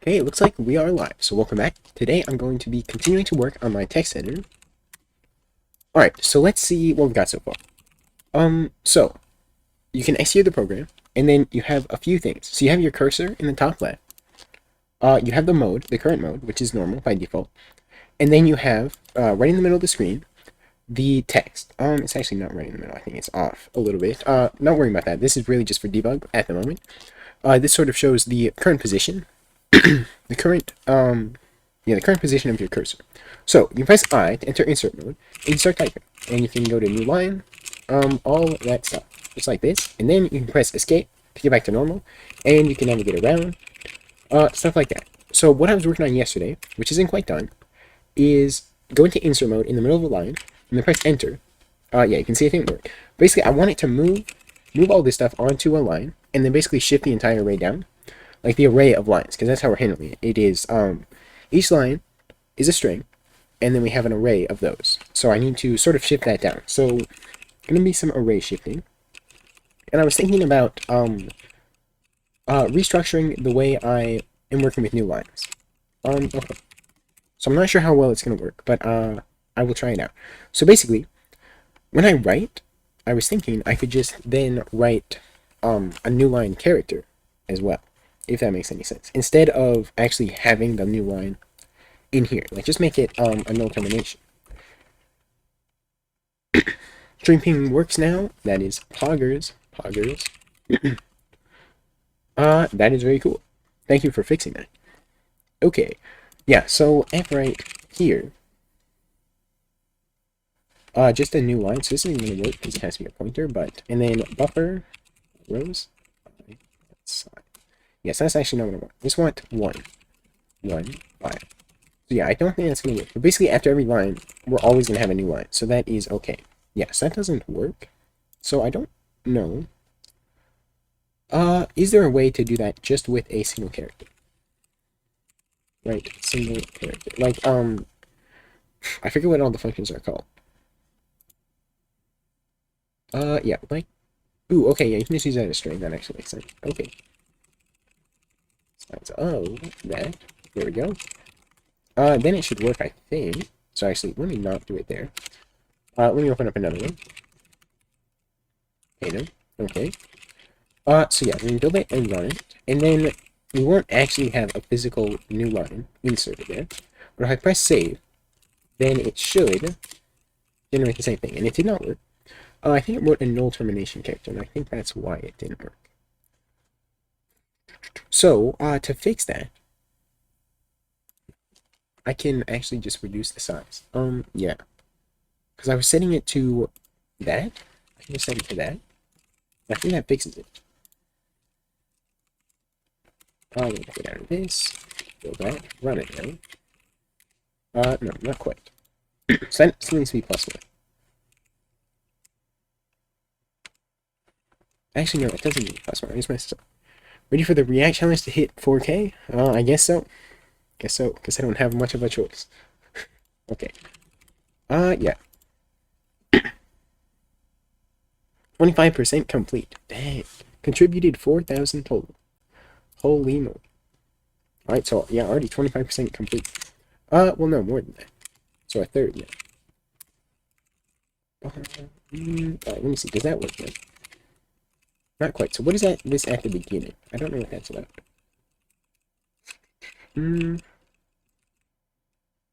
Hey, it looks like we are live, so welcome back. Today I'm going to be continuing to work on my text editor. Alright, so let's see what we've got so far. So, you can execute the program, and then you have a few things. So you have your cursor in the top left. You have the mode, the current mode, which is normal by default. And then you have, right in the middle of the screen, the text. It's actually not right in the middle, I think it's off a little bit. Not worrying about that, this is really just for debug at the moment. This sort of shows the current position. the current the current position of your cursor. So you press I to enter insert mode, and you start typing, and you can go to new line, all that stuff, just like this, and then you can press escape to get back to normal, and you can navigate around, stuff like that. So what I was working on yesterday, which isn't quite done, is go into insert mode in the middle of a line, and then press enter. Yeah, you can see it didn't work. Basically, I want it to move all this stuff onto a line, and then basically shift the entire array down, like the array of lines, because that's how we're handling it. It is, each line is a string, and then we have an array of those. So I need to sort of shift that down. So, going to be some array shifting. And I was thinking about, restructuring the way I am working with new lines. Okay. So I'm not sure how well it's going to work, but, I will try it out. So basically, when I write, I was thinking I could just then write, a new line character as well, if that makes any sense. Instead of actually having the new line in here, like just make it a null termination. String ping works now. That is poggers. That is very cool. Thank you for fixing that. Okay, yeah. So F right here, just a new line. So this isn't gonna work because it has to be a pointer. But and then buffer rows. Yes, that's actually not what I want. I just want 5. So yeah, I don't think that's going to work. But basically, after every line, we're always going to have a new line. So that is okay. Yes, that doesn't work. So I don't know. Is there a way to do that just with a single character? Right, single character. Like, I forget what all the functions are called. Yeah, like, ooh, okay, yeah, you can just use that as a string. That actually makes sense. Okay. Oh, that. There we go. Then it should work, I think. So actually, let me not do it there. Let me open up another one. Okay, then. Okay. So yeah, we can build it and run it. And then we won't actually have a physical new line inserted there. But if I press save, then it should generate the same thing. And it did not work. I think it wrote a null termination character, and I think that's why it didn't work. So, to fix that, I can actually just reduce the size. Yeah. Because I was setting it to that. I can just set it to that. I think that fixes it. I'm going to get out of this. Build that. Run it now. No, not quite. So that still needs to be +1. Actually, no, it doesn't need +1. I just messed up. Ready for the React challenge to hit 4K? I guess so. Guess so, because I don't have much of a choice. Okay. Yeah. 25% complete. Dang. Contributed 4,000 total. Holy moly. Alright, so, yeah, already 25% complete. Well, no, more than that. So a third now. Alright, let me see. Does that work then? Not quite. So what is that, this at the beginning? I don't know what that's about.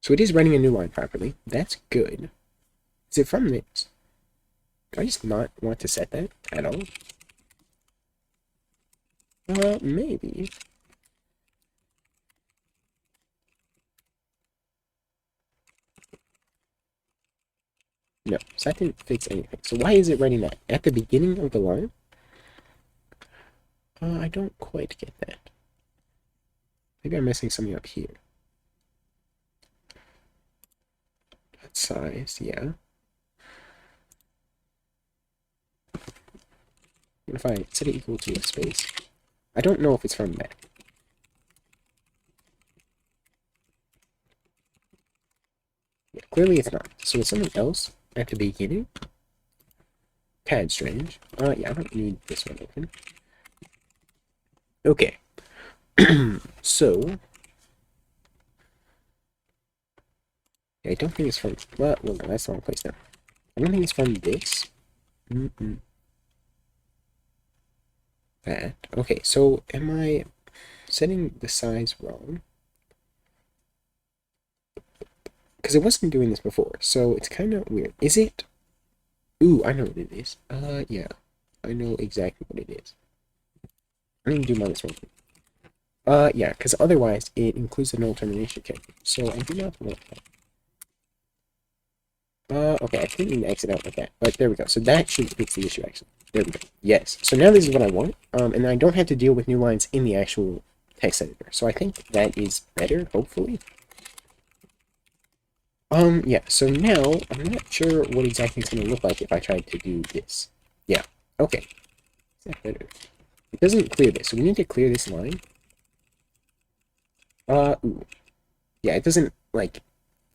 So it is running a new line properly. That's good. Is it from this? Do I just not want to set that at all? Maybe. No, so that didn't fix anything. So why is it writing that at the beginning of the line? I don't quite get that. Maybe I'm messing something up here. That size, yeah. What if I set it equal to a space? I don't know if it's from that. Yeah, clearly it's not. So it's something else at the beginning. Tad strange. Yeah, I don't need this one open. Okay. So, I don't think it's from, well, no, that's the wrong place now. I don't think it's from this. That. Okay, so am I setting the size wrong? Because it wasn't doing this before, so it's kind of weird. Is it? Ooh, I know what it is. Yeah. I know exactly what it is. I need to do -1. Yeah, because otherwise it includes the null termination character. So I do not want that. Okay, I didn't mean to exit out like that, but there we go. So that should fix the issue, actually. There we go. Yes. So now this is what I want, and I don't have to deal with new lines in the actual text editor. So I think that is better, hopefully. Yeah, so now, I'm not sure what exactly it's going to look like if I tried to do this. Yeah, okay. Is that better? It doesn't clear this, so we need to clear this line. Ooh. Yeah, it doesn't, like,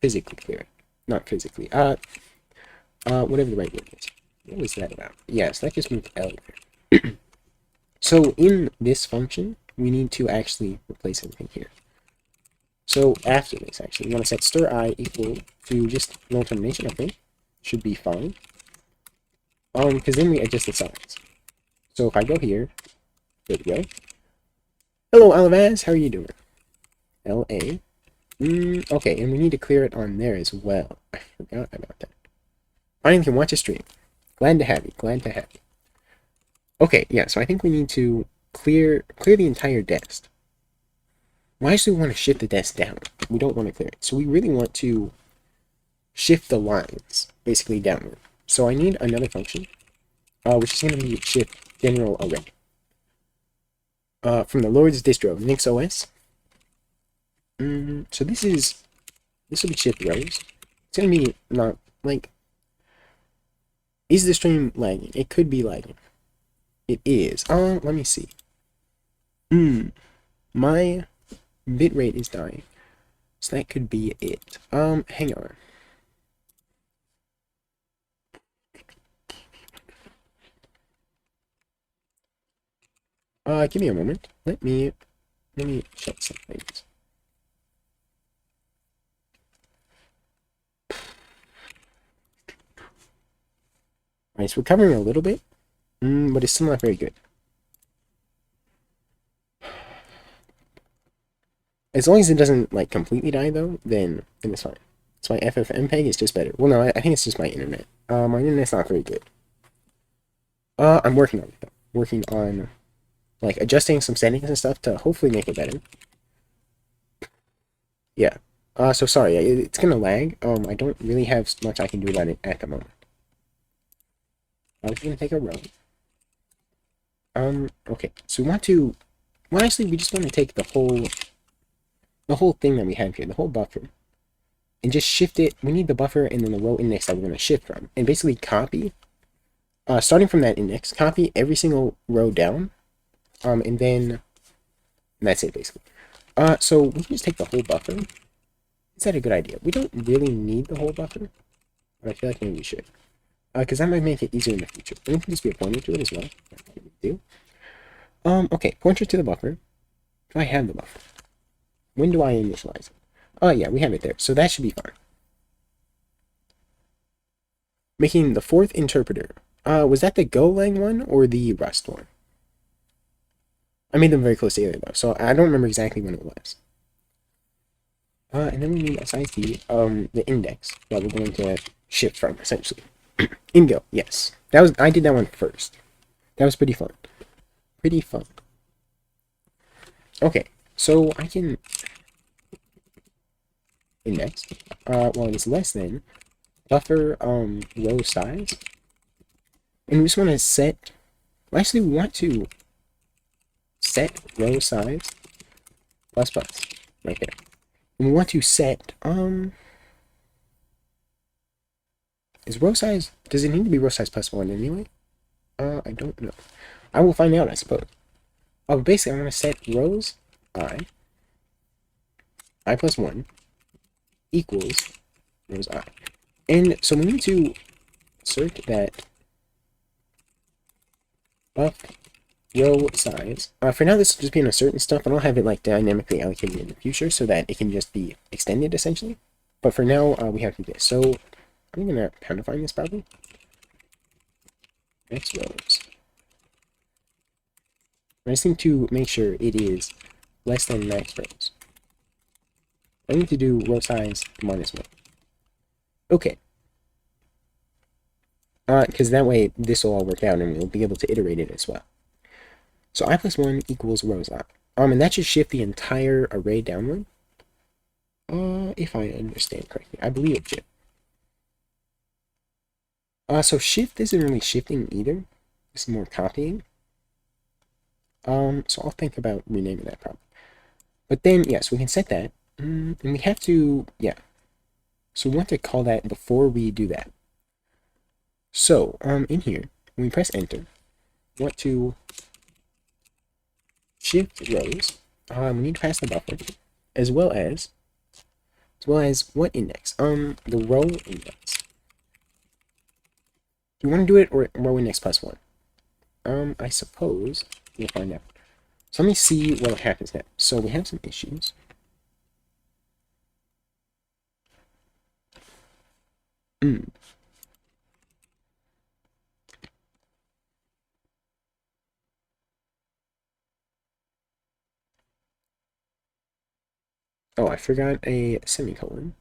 physically clear it. Not physically. Whatever the right word is. What was that about? Yes, that just moved L there. So, in this function, we need to actually replace everything here. So after this, actually, we want to set stir I equal to just null termination, I think. Should be fine. Because then we adjust the size. So if I go here, there we go. Hello, Alavaz, how are you doing? LA. Okay, and we need to clear it on there as well. I forgot about that. Finally can watch a stream. Glad to have you, glad to have you. Okay, yeah, so I think we need to clear the entire desk. Why do we want to shift the desk down? We don't want to clear it. So we really want to shift the lines, basically downward. So I need another function, which is going to be shift general array. From the Lord's distro, Nix OS. So this will be shift rows. It's going to be not, like, is the stream lagging? It could be lagging. It is. Let me see. My bitrate is dying. So that could be it. Hang on. Give me a moment. Let me check some things. Alright, so we're covering a little bit, but it's still not very good. As long as it doesn't, like, completely die, though, then it's fine. So my FFmpeg is just better. Well, no, I think it's just my internet. My internet's not very good. I'm working on it, though. Working on, like, adjusting some settings and stuff to hopefully make it better. Yeah. So sorry, it's gonna lag. I don't really have much I can do about it at the moment. I was gonna take a row. Okay, so we want to, well, actually, we just want to take the whole thing that we have here, the whole buffer, and just shift it. We need the buffer and then the row index that we're going to shift from, and basically copy, starting from that index, copy every single row down, and then that's it, basically. So we can just take the whole buffer. Is that a good idea? We don't really need the whole buffer, but I feel like maybe we should, because that might make it easier in the future. And it can just be a pointer to it as well. That's what we do. Okay, pointer to the buffer. Do I have the buffer? When do I initialize it? Oh, yeah, we have it there. So that should be fine. Making the fourth interpreter. Was that the Golang one or the Rust one? I made them very close together, though, so I don't remember exactly when it was. And then we need assign the index that we're going to shift from, essentially. In Go, yes. I did that one first. That was pretty fun. Pretty fun. Okay, so I can index, well, it's less than buffer, row size, and we just want to set, well, actually, we want to set row size plus plus, right there, and we want to set, is row size, does it need to be row size plus 1 anyway? I don't know. I will find out, I suppose. Oh, basically, I'm going to set rows I plus 1 equals rows I. And so we need to assert that buff row size. For now, this will just be an assert and stuff. I don't have it like dynamically allocated in the future so that it can just be extended, essentially. But for now, we have to do this. So I'm gonna pound define this probably. Next rows. I just need to make sure it is less than max rows. I need to do row size -1. Okay. Because that way this will all work out and we'll be able to iterate it as well. So I plus 1 equals rows I. And that should shift the entire array downward. If I understand correctly. I believe it should. So shift isn't really shifting either. It's more copying. So I'll think about renaming that problem. But then, yes, we can set that. And we have to, yeah. So we want to call that before we do that. So, in here, when we press enter, we want to shift rows. We need to pass the buffer, as well as what index? The row index. Do you want to do it or row index +1? I suppose we'll find out. So let me see what happens now. So we have some issues. Oh, I forgot a semicolon.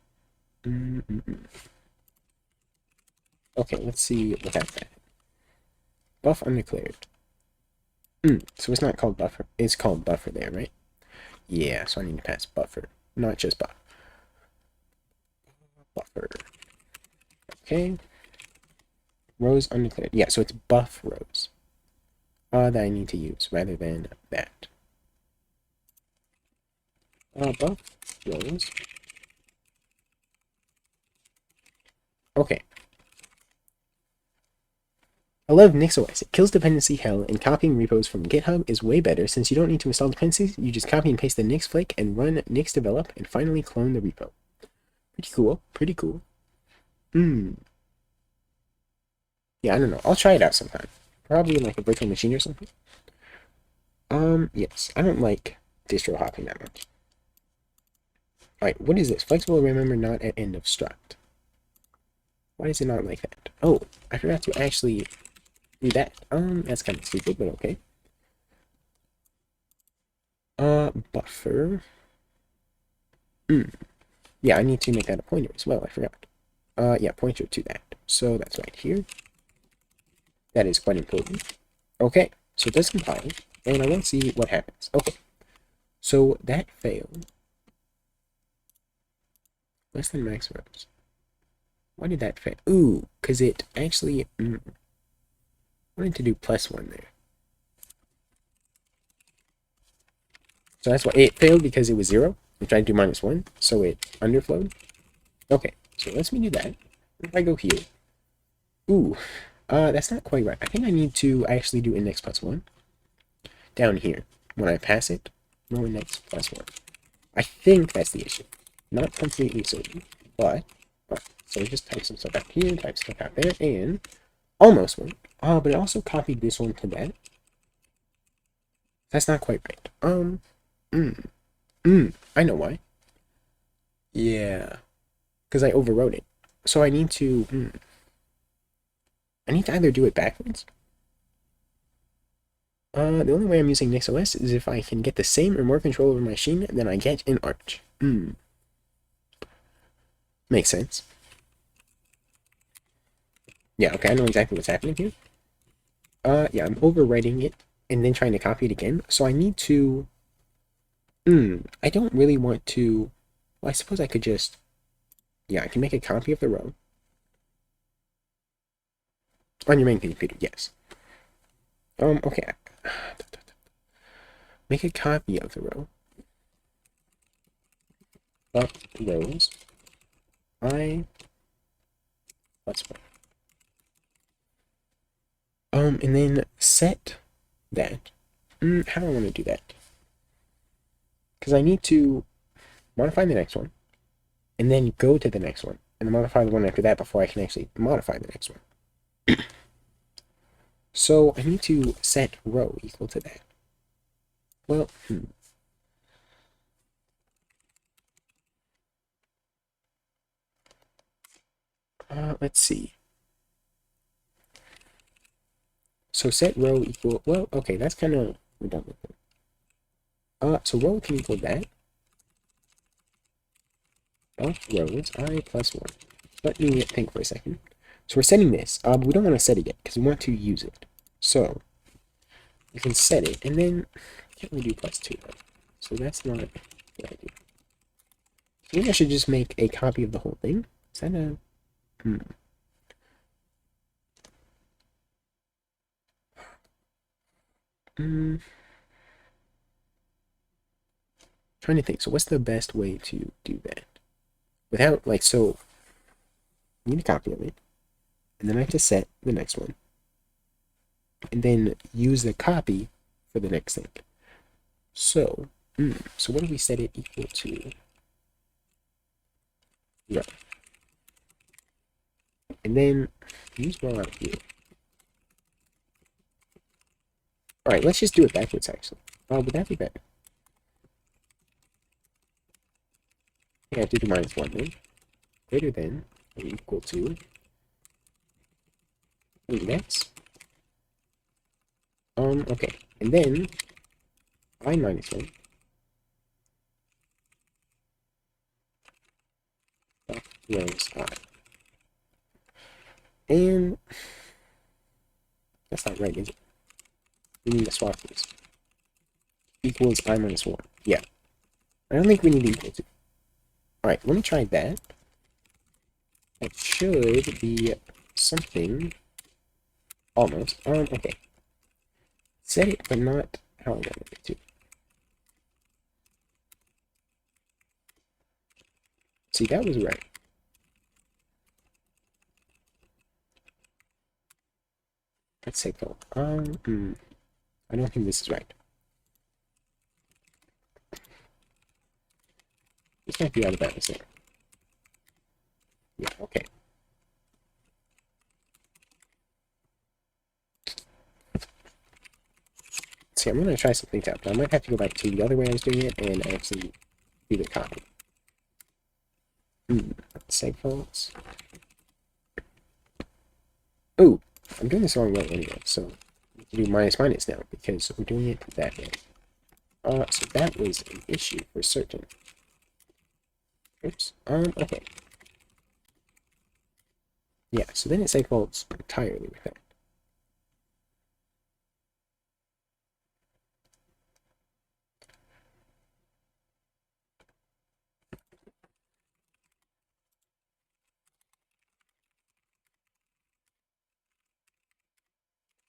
Okay, let's see without that. Buff undeclared. So it's not called buffer. It's called buffer there, right? Yeah, so I need to pass buffer, not just buff. Buffer. Okay. Rows undeclared. Yeah, so it's buff rows. That I need to use rather than that. Buff rows. Okay. I love NixOS. It kills dependency hell, and copying repos from GitHub is way better since you don't need to install dependencies. You just copy and paste the Nix flake and run nix develop and finally clone the repo. Pretty cool. Pretty cool. Yeah, I don't know. I'll try it out sometime. Probably in like a virtual machine or something. Yes. I don't like distro hopping that much. Alright, what is this? Flexible remember not at end of struct. Why is it not like that? Oh, I forgot to actually do that. That's kind of stupid, but okay. Buffer. Yeah, I need to make that a pointer as well. I forgot. Yeah, pointer to that. So that's right here. That is quite important. Okay, so it does compile, and I want to see what happens. Okay, so that failed. Less than max rows. Why did that fail? Ooh, because it actually wanted to do +1 there. So that's why it failed, because it was 0. We tried to do -1, so it underflowed. Okay, so let's me do that. If I go here. Ooh, that's not quite right. I think I need to actually do index +1 down here. When I pass it, no index +1. I think that's the issue. Not completely certain, but so just type some stuff out here, type stuff out there, and almost worked. But it also copied this one to that. That's not quite right. I know why. Yeah, because I overwrote it. So I need to, I need to either do it backwards. The only way I'm using NixOS is if I can get the same or more control over my machine than I get in Arch. Makes sense. Yeah, okay, I know exactly what's happening here. Yeah, I'm overwriting it and then trying to copy it again. So I need to, I don't really want to, well, I suppose I could just, yeah, I can make a copy of the row. On your main computer, yes. Okay. Make a copy of the row. Up rows. Let's go. And then set that. How do I want to do that? Because I need to modify the next one, and then go to the next one, and then modify the one after that before I can actually modify the next one. So I need to set row equal to that. Well, I'm Let's see. So set row equal, well, okay, that's kind of redundant. So row can equal that of rows I plus 1. Let me think for a second. So we're setting this. But we don't want to set it yet because we want to use it. So we can set it, and then can't we do plus 2 though? So that's not a good idea. So maybe I should just make a copy of the whole thing. Is that a trying to think. So what's the best way to do that? Without like so I need a copy of it. And then I have to set the next one. And then use the copy for the next thing. So, so what do we set it equal to? Right. And then use row out here. Alright, let's just do it backwards actually. Would that be better? Yeah, I have to do -1 then. Greater than or equal to index. Okay. And then I minus 1. Rows I. And that's not right, is it? We need to swap these. Equals I minus 1. Yeah. I don't think we need equal to. Alright, let me try that. That should be something. Almost. Okay. Set it, but not how I wanted it to. See, that was right. Let's say go. I don't think this is right. This might be out of balance there. Yeah, okay. See, I'm gonna try some things out, but I might have to go back to the other way I was doing it and actually do the copy. Seg faults. Oh, I'm doing this the wrong way anyway, so we can do minus minus now because we're doing it that way. So that was an issue for certain. Oops. Okay. Yeah, so then it seg faults entirely with that.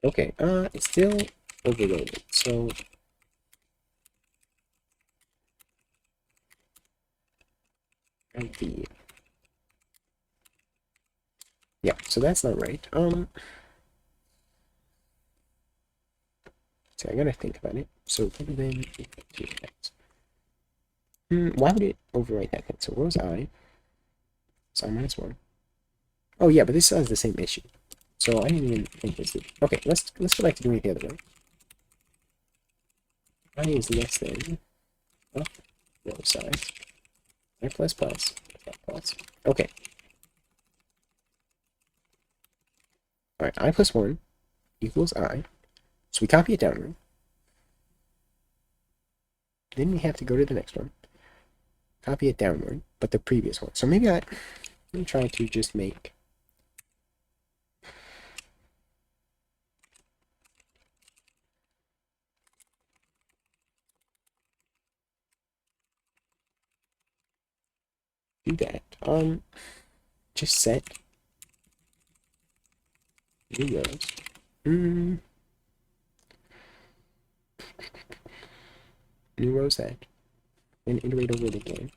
Okay, it's still overloaded, so the yeah, so that's not right. So I gotta think about it. So then why would it overwrite that thing? So rows I, so I minus 1. Oh yeah, but this still has the same issue. So I didn't even think this did. Okay, let's go back to doing it the other way. I is less than row size. I plus plus. Okay. Alright, I plus 1 equals I. So we copy it downward. Then we have to go to the next one. Copy it downward, but the previous one. So maybe let me try to just make do that. Just set new rows. New row set. And iterate over it again.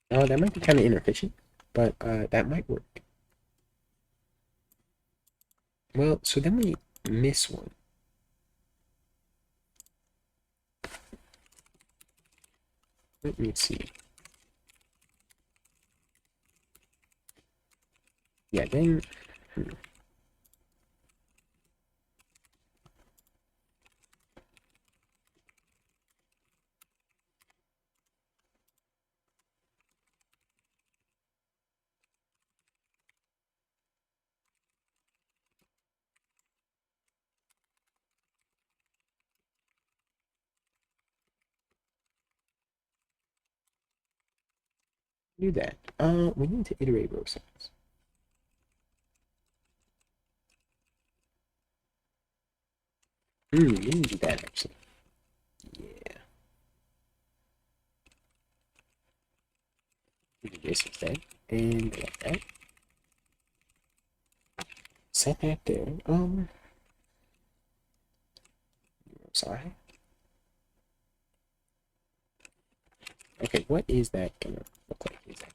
That might be kind of inefficient, but that might work. Well, so then we miss one. Let me see. Yeah, then... Do that. We need to iterate row size. We need to do that actually. Yeah. We do this instead. And like that. Set that there. Sorry. Okay, what is that gonna look like? Is that...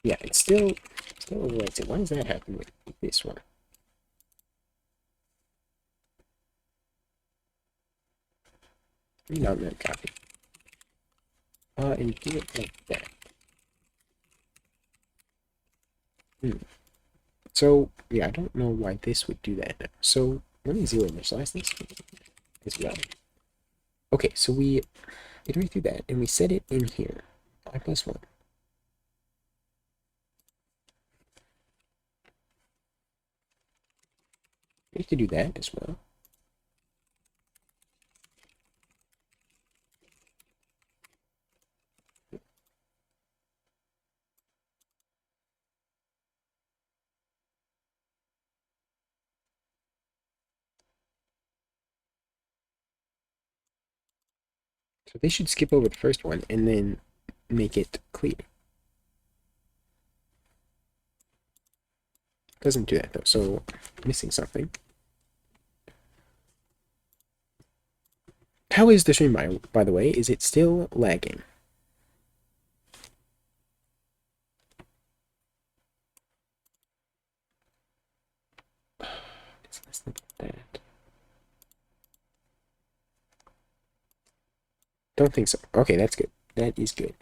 Yeah, it's still overwrites it. Why does that happen with this one? Not that copy. And do it like that. So, yeah, I don't know why this would do that now. So, let me zero initialize this as well. Okay, so we iterate through that, and we set it in here. I plus 1. We have to do that as well. So they should skip over the first one and then make it clear. Doesn't do that though, so missing something. How is the stream, by the way? Is it still lagging? It's less than that. Don't think so. Okay, that's good. That is good.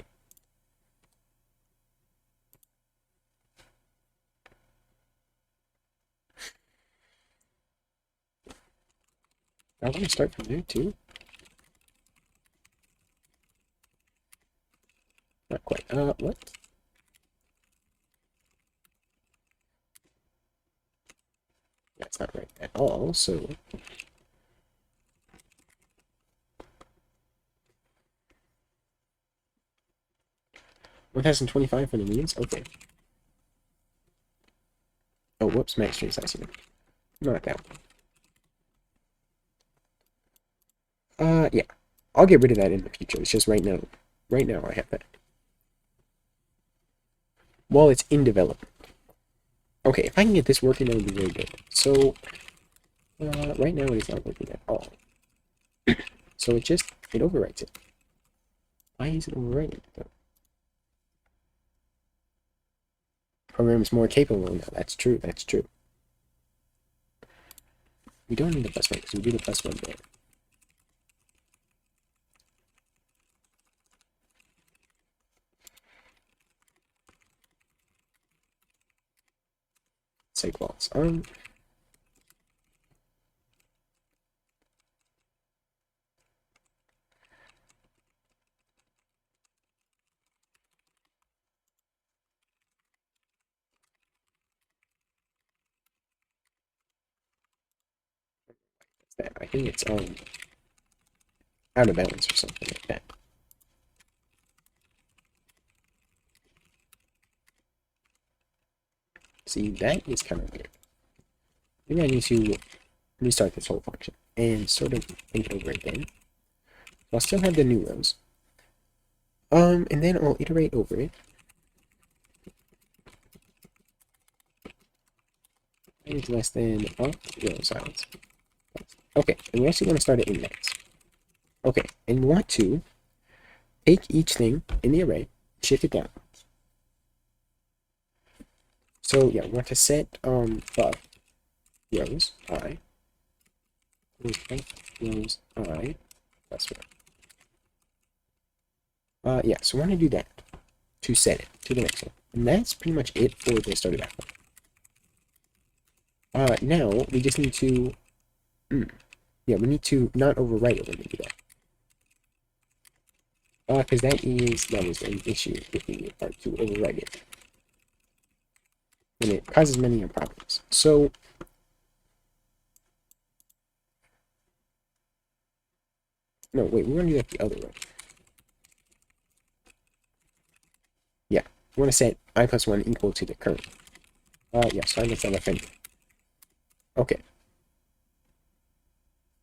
I want to start from there too. Not quite. What? That's not right at all, so... 1025 for the means? Okay. Oh, whoops, max stream size here. Not that one. Yeah. I'll get rid of that in the future. It's just right now I have that. While it's in development. Okay, if I can get this working, that would be very good. So, right now it is not working at all. So it overwrites it. Why is it overwriting it, though? Program is more capable now. That's true, that's true. We don't need the plus one, because we do the plus one there. Sake walls. That. I think it's out of balance or something like that. See, that is kind of weird. Maybe I need to restart this whole function and sort of think it over again. I'll still have the new rows. And then I'll iterate over it. Is less than zero silence. Okay, and we actually want to start at index. Okay, and we want to take each thing in the array, shift it down. So yeah, we want to set buff rows I. Rows I. That's right. Yeah, so we want to do that to set it to the next one. And that's pretty much it for the starter background. Now we just need to yeah, we need to not overwrite it when we do that. Because that is an issue if we are to overwrite it. And it causes many problems. So no, wait, we're gonna do that the other way. we want to set I plus 1 equal to the current. Yeah, sorry, that's not offended. Okay.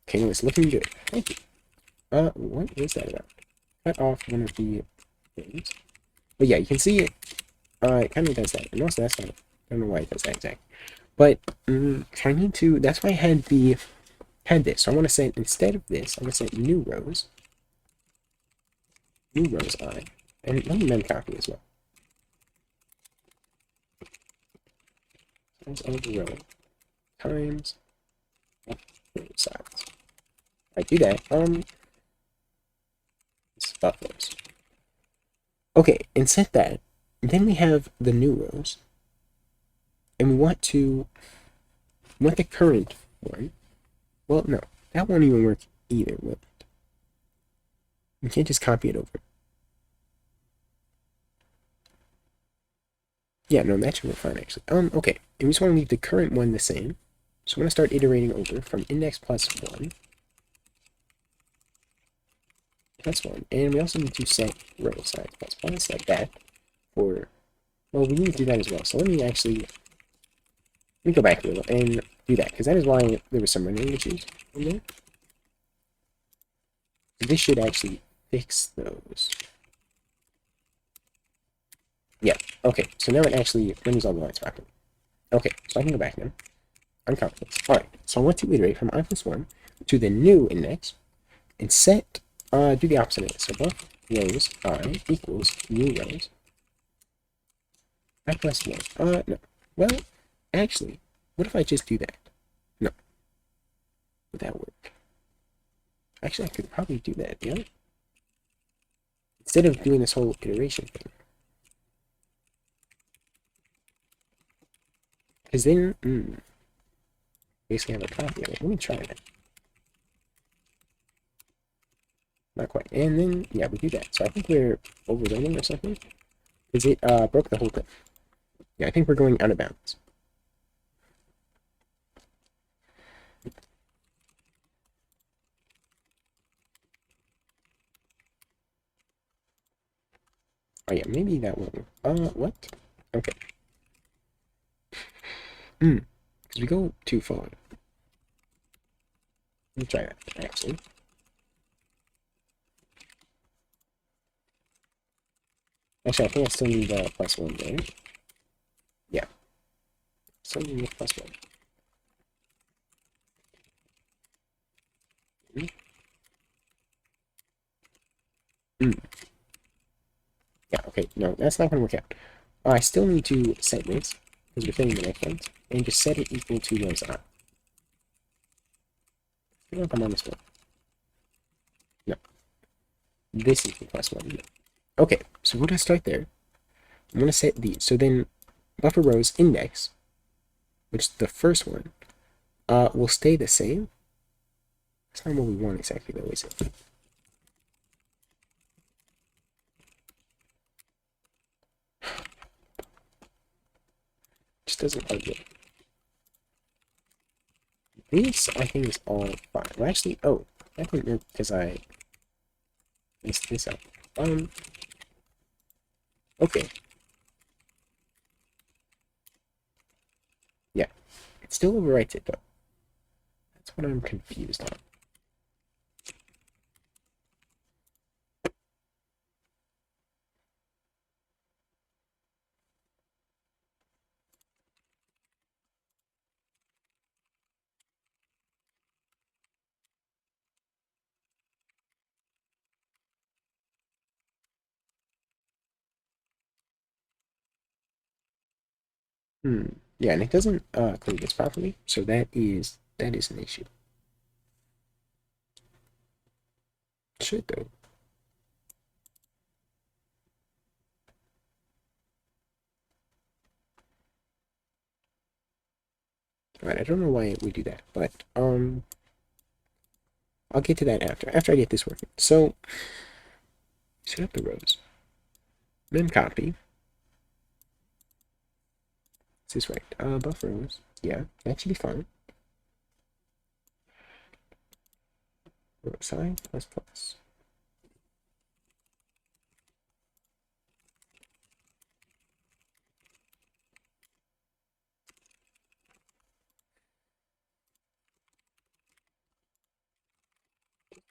Okay, it's looking good. Thank you. What is that about? Cut off one of the things. But yeah, you can see it. It kind of does that. And also, that's not, I don't know why it does that exactly. But, I need to, that's why I had this. So I want to set, instead of this, I'm going to set new rows I, and let me mem copy as well. Size of the row times size. I do that. It's buffers. Okay, and set that. Then we have the new rows, and we want the current one. Well, no, that won't even work either, will it? We can't just copy it over. Yeah, no, that should work fine, actually. Okay, and we just want to leave the current one the same. So I'm going to start iterating over from index plus 1. Plus 1. And we also need to set row size plus 1, like that. For, well, we need to do that as well. So let me go back a little and do that, because that is why there was some rendering issues in there. This should actually fix those. Yeah, okay, so now it actually renders all the lines properly. Okay, so I can go back now. I'm confident. Alright, so I want to iterate from I plus 1 to the new index and set, do the opposite of this. So buff rows I equals new rows. I plus 1. No. Well, actually, what if I just do that? No. Would that work? Actually, I could probably do that, yeah? Instead of doing this whole iteration thing. Because then, basically have a copy of it. Let me try that. Not quite. And then, yeah, we do that. So I think we're overloading or something. Because it broke the whole thing. Yeah, I think we're going out of bounds. Oh yeah, maybe that one. What? Okay. Because we go too far. Let me try that, actually. Actually, I think I still need plus 1 there. Yeah. Still need plus 1. Yeah, okay, no, that's not going to work out. I still need to set this, because we're filling the next ones, and just set it equal to rows I. I don't know if I'm on this one. No. This is the plus 1. Okay, so we're going to start there. I'm going to set these. So then, buffer rows index, which is the first one, will stay the same. That's not what we want exactly, though, is it? Just doesn't quite get. This, I think, is all fine. Well, actually, oh, I think because I messed this up. Okay. Yeah, it still overwrites it, though. That's what I'm confused on. Yeah, and it doesn't clear this properly, so that is an issue. Should though. Alright, I don't know why we do that, but I'll get to that after I get this working. So set up the rows. Mem copy. Is this right? Buff rows. Yeah, that should be fine. Row size plus plus.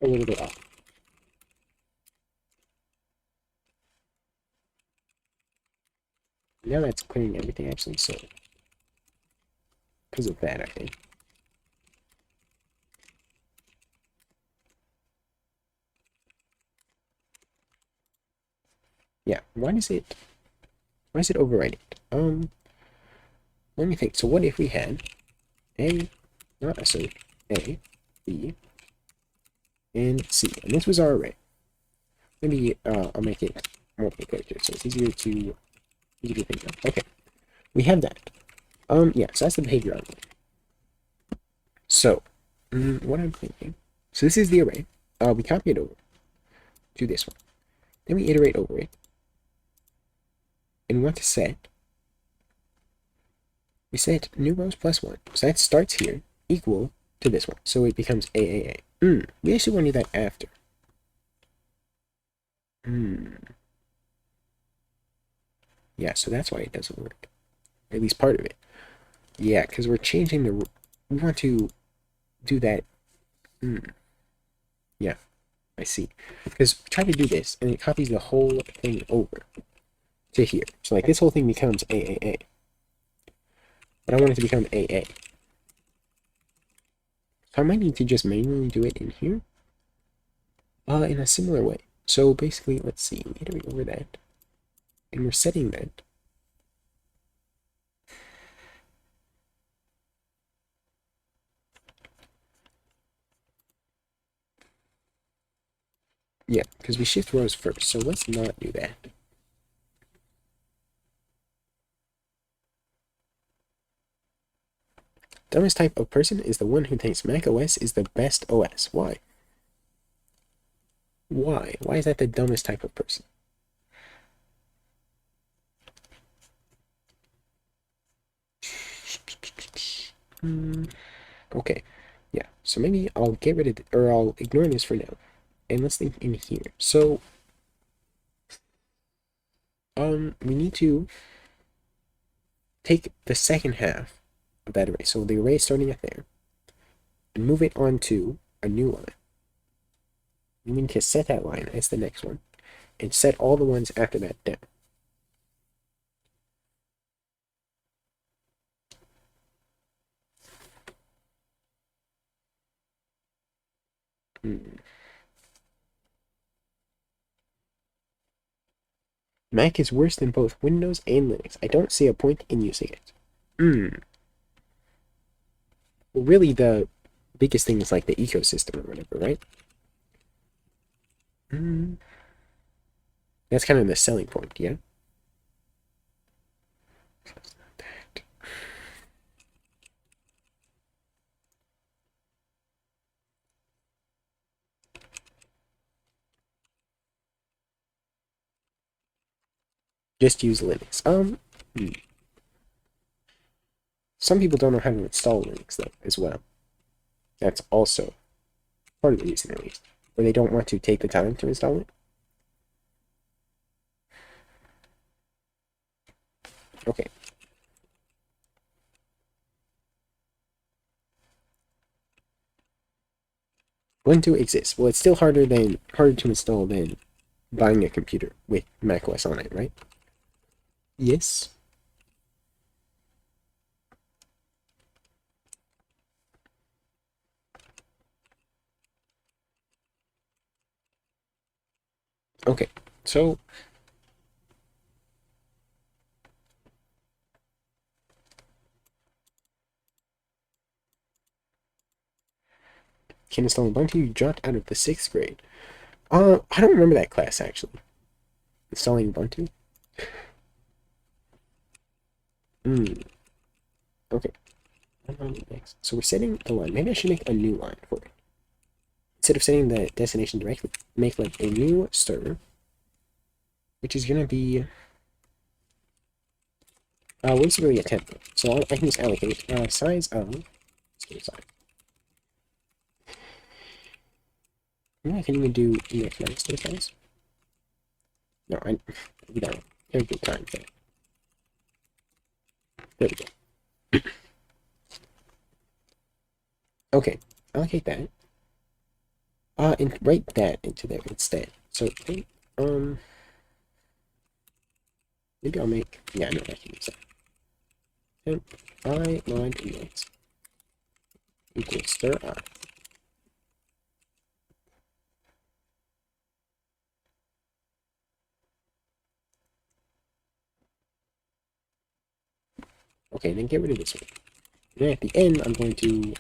a little bit off. Now that's clearing everything actually, so because of that, I think. Yeah, why is it overwriting? Let me think. So what if we had A, B, and C, and this was our array. Maybe I'll make it multiple characters, so it's easier to think of. Okay, we have that. Yeah, so that's the behavior on it. So, what I'm thinking. So this is the array. We copy it over to this one. Then we iterate over it. And we want to set. We set new rows plus 1. So that starts here, equal to this one. So it becomes AAA. We actually want to do that after. Yeah, so that's why it doesn't work. At least part of it. Yeah, because we're changing the... We want to do that. Yeah, I see. Because try to do this, and it copies the whole thing over to here. So like this whole thing becomes AAA. But I want it to become AA. So I might need to just manually do it in here. In a similar way. So basically, let's see, iterate over that. And we're setting that. Yeah, because we shift rows first, so let's not do that. Dumbest type of person is the one who thinks Mac OS is the best OS. Why? Why? Why is that the dumbest type of person? Okay. Yeah, so maybe I'll get rid of it, or I'll ignore this for now. And let's think in here. So, we need to take the second half of that array. So the array starting at there, and move it onto a new line. We need to set that line as the next one, and set all the ones after that down. Mac is worse than both Windows and Linux. I don't see a point in using it. Well, really, the biggest thing is like the ecosystem or whatever, right? That's kind of the selling point, yeah? Just use Linux. Some people don't know how to install Linux, though, as well. That's also part of the reason, at least. Or they don't want to take the time to install it. Okay. Ubuntu exists. Well, it's still harder to install than buying a computer with macOS on it, right? Yes. Okay, so can install Ubuntu. You dropped out of the 6th grade. I don't remember that class actually. Installing Ubuntu. Okay. Next. So we're setting the line. Maybe I should make a new line for it. Instead of setting the destination directly, make like a new stir, which is gonna be what's really a template. So I can just allocate size of size. Maybe I can even do EX minus size. No, we don't. Very good time for it. There we go. Okay, allocate that. And write that into there instead. So think, maybe I'll make, yeah, no, I can use that. Temp I line index equals stir I. Okay, then get rid of this one. And then at the end, I'm going to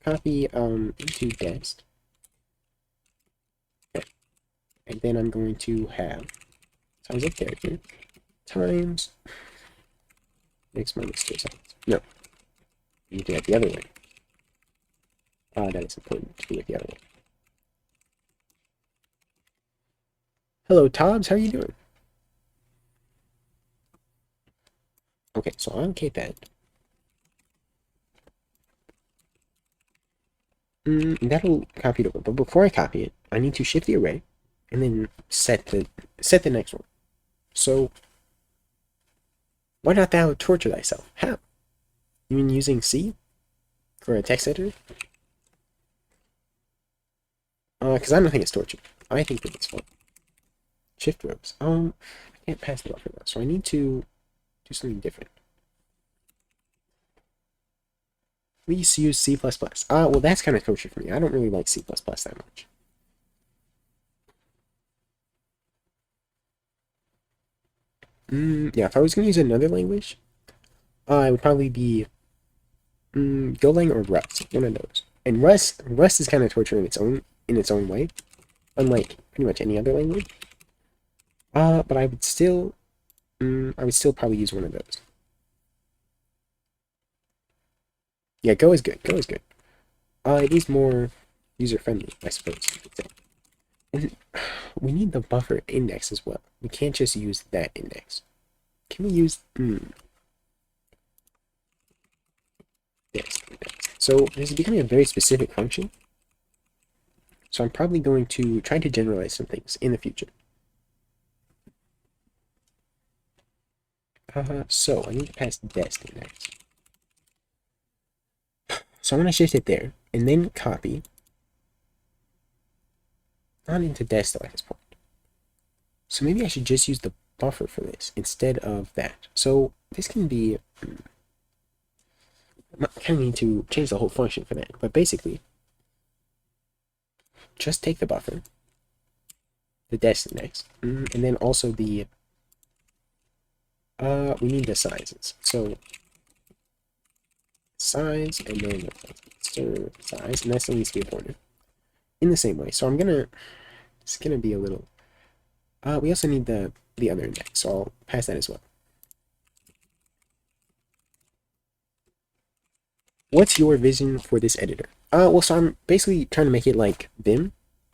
copy into dest. Okay. And then I'm going to have size of character times x minus 2 seconds. No, you do it the other way. That is important to do it the other way. Hello, Tobbs. How are you doing? Okay, so I'll allocate that. That'll copy it over. But before I copy it, I need to shift the array and then set the next one. So why not thou torture thyself? How? You mean using C for a text editor? Because I don't think it's torture. I think that it's fun. Shift rows. I can't pass the buffer though, so I need to do something different. Please use C++. Well, that's kind of torture for me. I don't really like C++ that much. Yeah, if I was going to use another language, it would probably be Golang or Rust, one of those. And Rust is kind of torture in its own way, unlike pretty much any other language. But I would still probably use one of those. Yeah, Go is good. Go is good. It is more user-friendly, I suppose you could say. And we need the buffer index as well. We can't just use that index. Can we use this index? So this is becoming a very specific function. So I'm probably going to try to generalize some things in the future. So I need to pass dest index. So I'm going to shift it there, and then copy. Not into dest though at this point. So maybe I should just use the buffer for this instead of that. So this can be, I kind of need to change the whole function for that, but basically, just take the buffer, the dest index, and then also the, we need the sizes. So size, and then size, and that still needs to be a pointer. In the same way, so it's gonna be a little, we also need the other index, so I'll pass that as well. What's your vision for this editor? Well, so I'm basically trying to make it like Vim,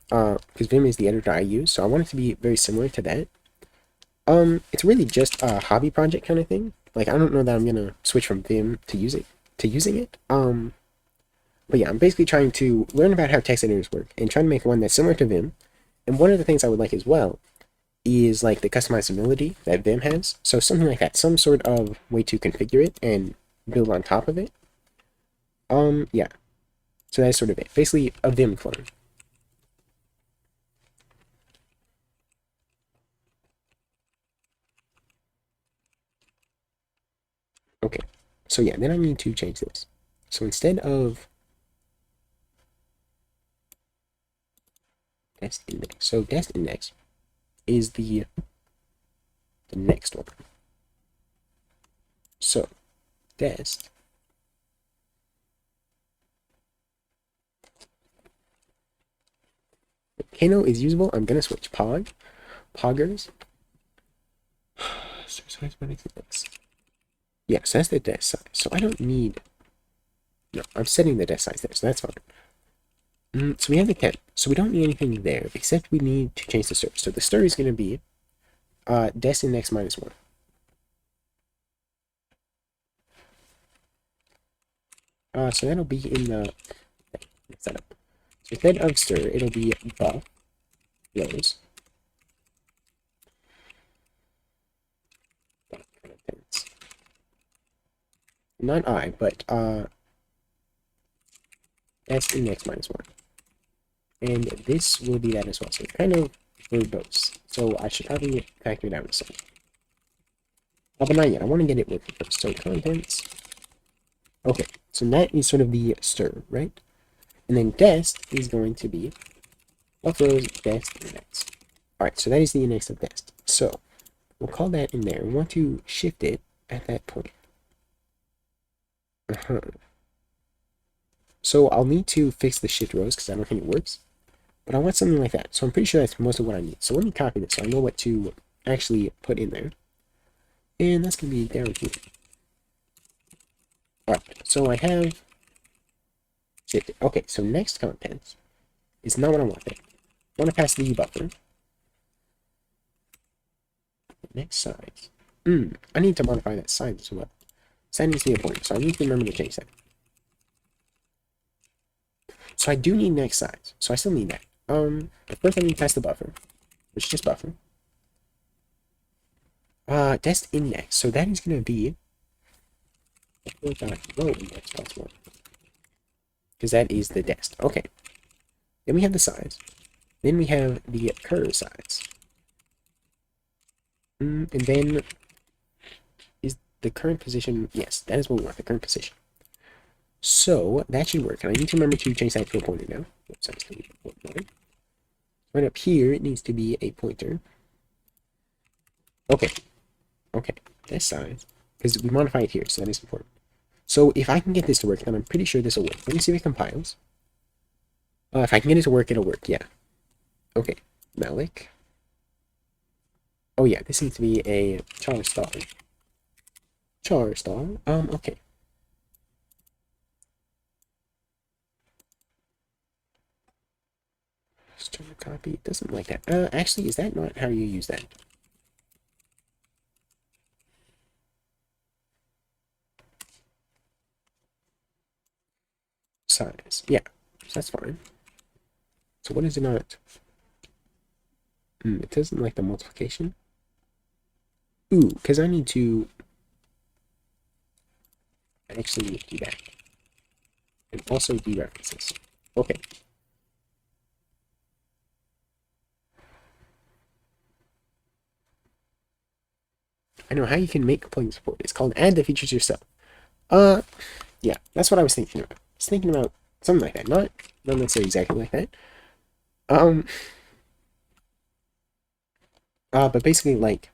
because Vim is the editor I use, so I want it to be very similar to that. It's really just a hobby project kind of thing. Like, I don't know that I'm gonna switch from Vim to using it. But yeah, I'm basically trying to learn about how text editors work and trying to make one that's similar to Vim. And one of the things I would like as well is like the customizability that Vim has. So something like that, some sort of way to configure it and build on top of it. Yeah. So that's sort of it. Basically a Vim clone. Okay. So yeah, then I need to change this. So instead of dest index, so dest index is the next one. So dest Kano is usable. I'm gonna switch poggers. Yeah, so that's the dest size. So I don't need. No, I'm setting the dest size there, so that's fine. So we have the temp. So we don't need anything there, except we need to change the stir. So the stir is going to be dest index -1. So that'll be in the setup. So instead of stir, it'll be buff rows. Not I, but dest index -1. and this will be that as well. So it's kind of verbose. So I should probably factor it out with something. Oh, but not yet. I want to get it working first. So contents. Okay, so that is sort of the stir, right? And then dest is going to be buffers dest index. Alright, so that is the index of dest. So we'll call that in there. We want to shift it at that point. So I'll need to fix the shift rows because I don't think it works. But I want something like that. So I'm pretty sure that's most of what I need. So let me copy this so I know what to actually put in there. And that's going to be down here. Alright, so I have shifted. Okay, so next contents is not what I want there. I want to pass the buffer. Next size. I need to modify that size as well. So that needs to be a pointer, so I need to remember to change that. So I do need next size, so I still need that. But first I need to pass the buffer, which is just buffer. Dest index, so that is going to be row index plus 1. Because that is the dest. Okay. Then we have the size. Then we have the curve size. And then is the current position. Yes, that is what we want, the current position. So that should work. And I need to remember to change that to a pointer now. Oops, that's going to be a pointer. Right up here, it needs to be a pointer. Okay. Okay, this size. Because we modify it here, so that is important. So if I can get this to work, then I'm pretty sure this will work. Let me see if it compiles. If I can get it to work, it'll work, yeah. Okay, Malik. Oh yeah, this needs to be a char star. Char star. Okay. Just trying to copy. It doesn't like that. Actually, is that not how you use that? Size. Yeah, so that's fine. So what is it not? It doesn't like the multiplication. Ooh, because I need to actually do that. And also dereferences. Okay. I know how you can make plugin support. It's called add the features yourself. Yeah, that's what I was thinking about. I was thinking about something like that. Not necessarily exactly like that. But basically like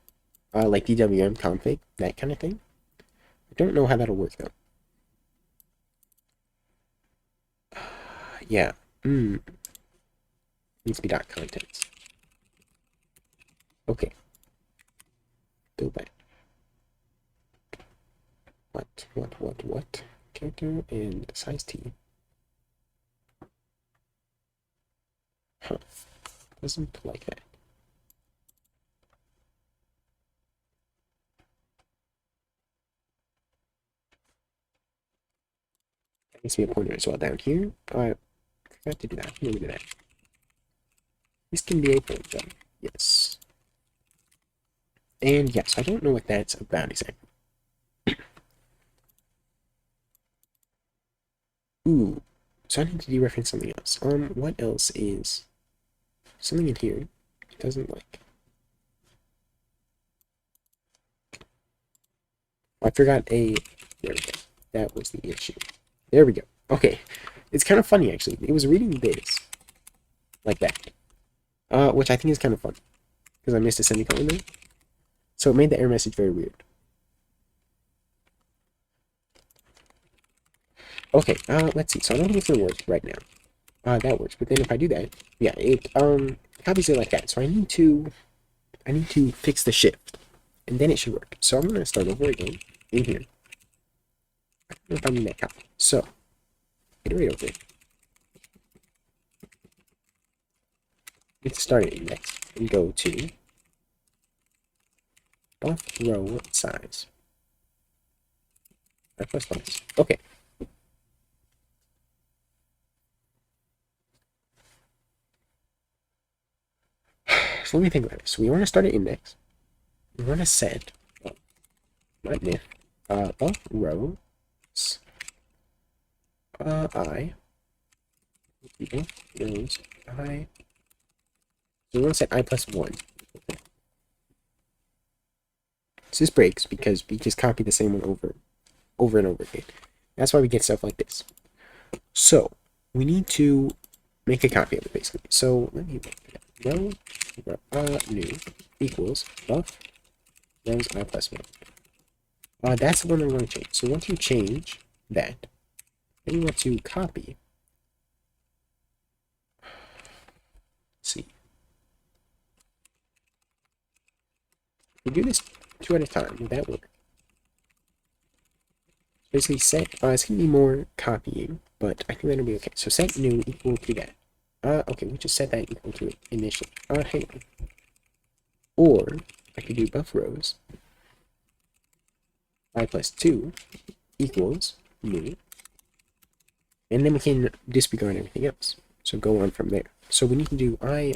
DWM config, that kind of thing. I don't know how that'll work though. Yeah. Needs to be dot contents. Okay. Build that. What? Character and size T. Huh. Doesn't like that. There needs to be a pointer as well down here. I forgot to do that. Maybe do that. This can be a pointer. Yes. And yes, I don't know what that's about exactly. Ooh. So I need to dereference something else. What else is something in here it doesn't like? I forgot a. There we go. That was the issue. There we go. Okay. It's kind of funny actually. It was reading this like that. Which I think is kind of fun. Because I missed a semicolon there. So it made the error message very weird. Okay, let's see. So I don't think it's gonna work right now. That works. But then if I do that, yeah, it copies it like that. So I need to fix the shift. And then it should work. So I'm gonna start over again in here. I don't know if I need that copy. So iterate over it. Let's start it index and go to buff row size. Okay. So let me think about it. So we want to start an index. We want to set buff rows I rows I. So we're going to set I plus 1. So this breaks because we just copy the same one over and over again. That's why we get stuff like this. So we need to make a copy of it basically. So let me make that. Row new equals buff rows I plus 1. That's the one I'm going to change. So once you change that, then you want to copy. Let's see. We do this 2 at a time. Would that work? Basically set, it's going to be more copying, but I think that'll be okay. So set new equal to that. Okay, we just set that equal to it initially. Hang on. Or, I could do buff rows. I plus 2 equals new. And then we can disregard everything else. So go on from there. So we need to do I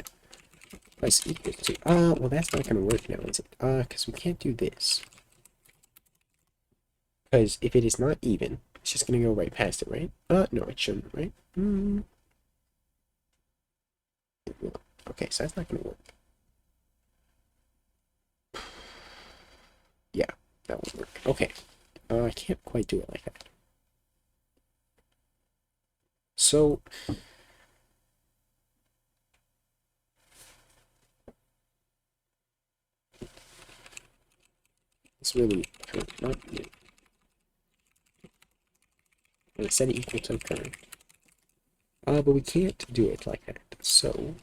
plus equals to, well that's not going to work now, is it? Because we can't do this. Because if it is not even, it's just going to go right past it, right? No, it shouldn't, right? Okay, so that's not going to work. Yeah, that won't work. Okay. I can't quite do it like that. So, it's really not new. And set it equal to current. But we can't do it like that. So,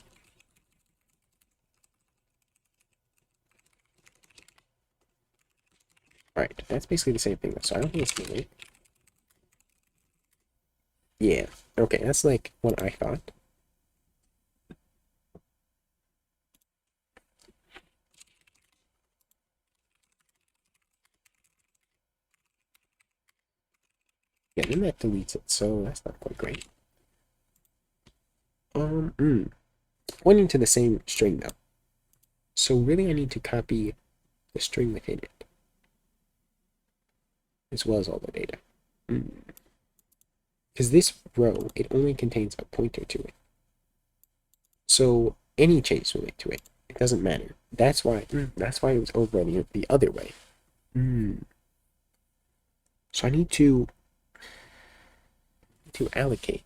alright, that's basically the same thing. So I don't think it's new, right? Yeah. Okay, that's like what I thought. Yeah, then that deletes it, so that's not quite great. Pointing to the same string though. So really I need to copy the string within it, as well as all the data. Because this row, it only contains a pointer to it. So any change we make to it, it doesn't matter. That's why it was overriding the other way. So I need to allocate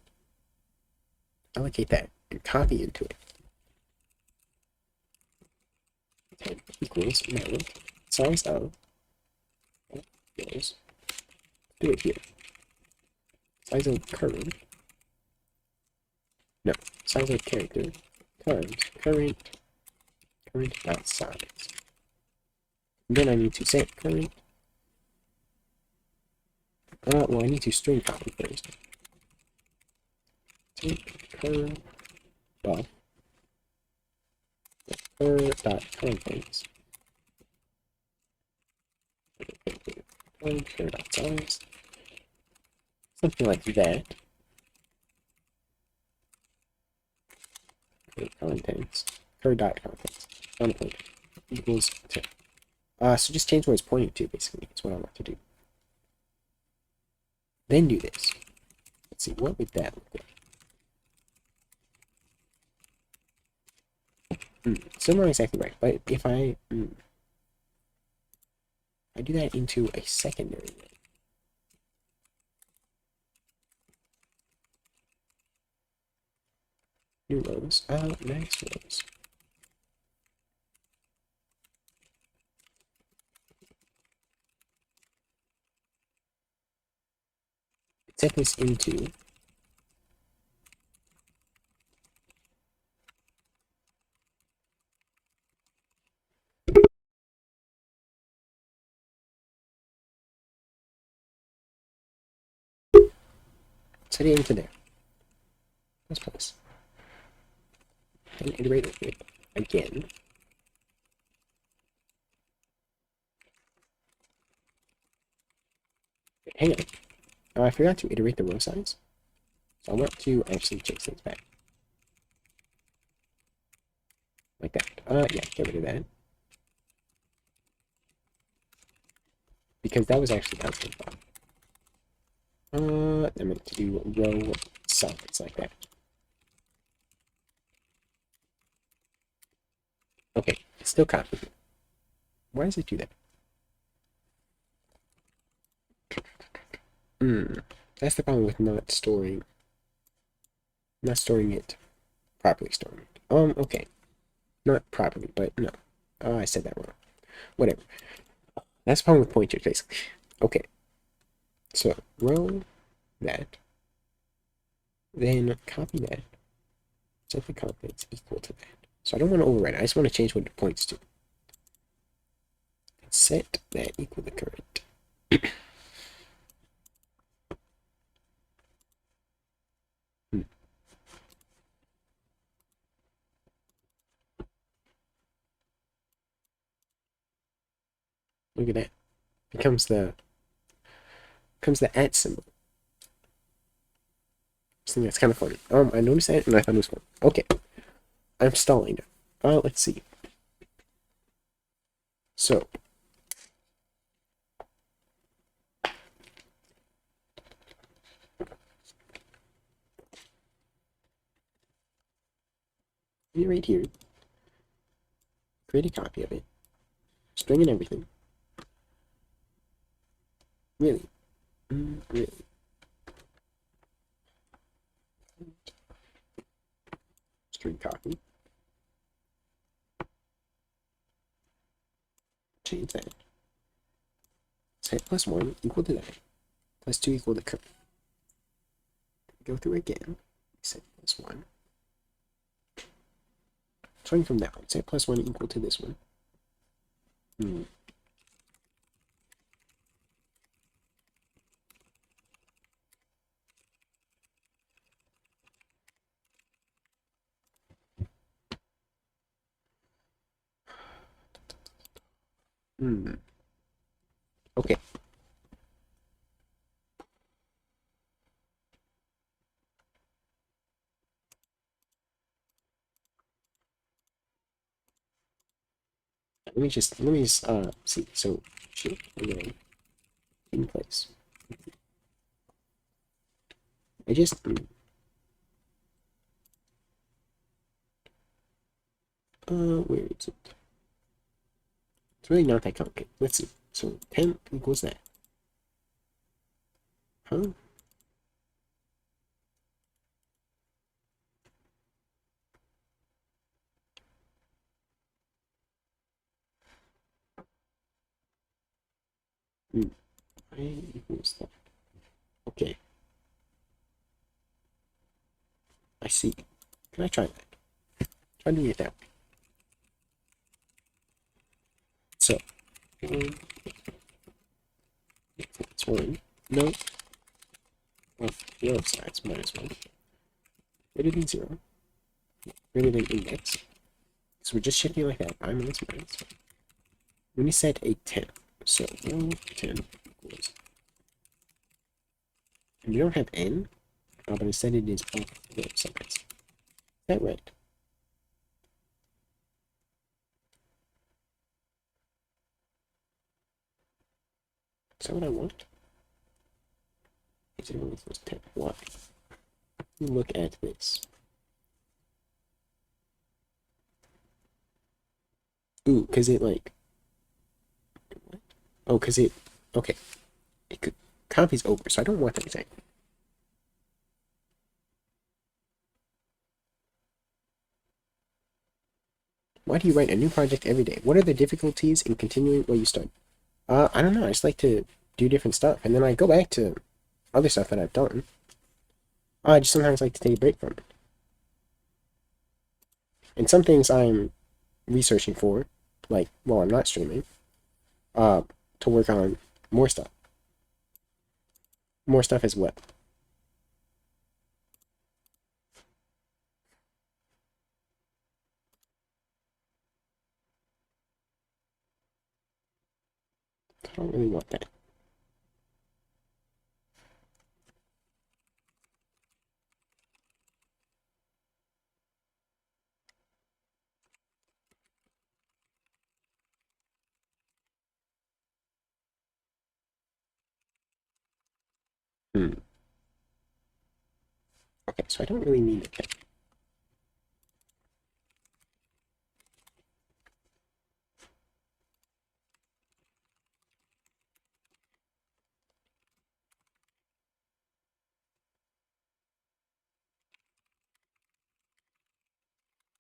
that and copy into it. 10 equals mount size of rows. Do it here. Size of current. No, size of character times current dot size. And then I need to set current. Well, I need to string copy first. Take current buff cur dot contents. Cur dot size. Something like that. Contents. Cur dot contents. Content equals 10. So just change what it's pointing to, basically. That's what I want to do. Then do this. Let's see, what would that look like? Still not exactly right, but if I do that into a secondary way. New rows, max rows. Set this into there. Let's place. And iterate it again. Hang on. I forgot to iterate the row size. So I want to actually change things back. Like that. Yeah, get rid of that. Because that was actually constant fun. I'm going to do row size like that. Still copy. Why does it do that? That's the problem with not storing it properly storing it. Okay. Not properly, but no. Oh, I said that wrong. Whatever. That's the problem with pointers, basically. Okay. So, row that. Then copy that. Set the confidence equal to that. So I don't want to overwrite it. I just want to change what it points to. Set that equal to current. Look at that. Becomes the at symbol. I think that's kind of funny. I noticed that and I thought it was fun. Okay. I'm stalling now. Let's see. So right here. Create a copy of it. String and everything. Really? Really? String copy. Change that. Set plus 1 equal to that. Plus 2 equal to current. Go through again. Set plus 1. Starting from that one. Set plus 1 equal to this one. Okay. Let me just see. So shift again in place. I just where is it? It's really not that complicated. Let's see. So temp equals that. Huh? I equals that. Okay. I see. Can I try that? Try doing it that way. So it's 1. No. Well, the other side's -1. Greater than 0. Greater than index. So we're just shifting like that. I minus minus. When you set a 10. So 10 equals. And we don't have n, but instead it is both sides. Is that right? Is that what I want? 0 equals 10. Why? Look at this. Ooh, because it like. What? Oh, because it. Okay. It could. Copies over, so I don't want that exactly. Why do you write a new project every day? What are the difficulties in continuing what you start? I don't know. I just like to do different stuff, and then I go back to other stuff that I've done. I just sometimes like to take a break from it. And some things I'm researching for, like while I'm not streaming, to work on more stuff. More stuff as well. I don't really want that. Okay, so I don't really need it.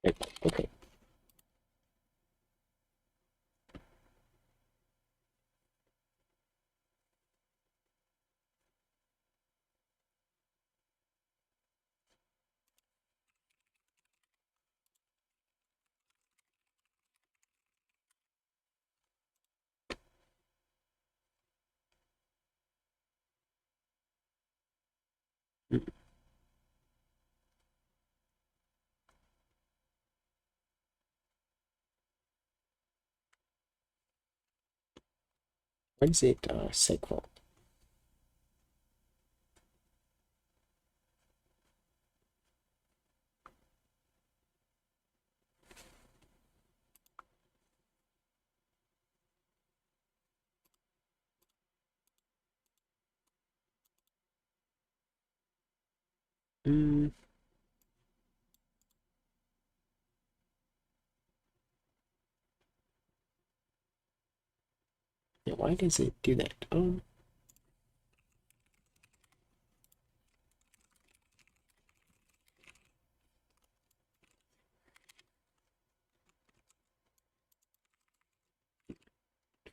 Okay. Mm. Why is it segfault? Mm, yeah, why does it do that?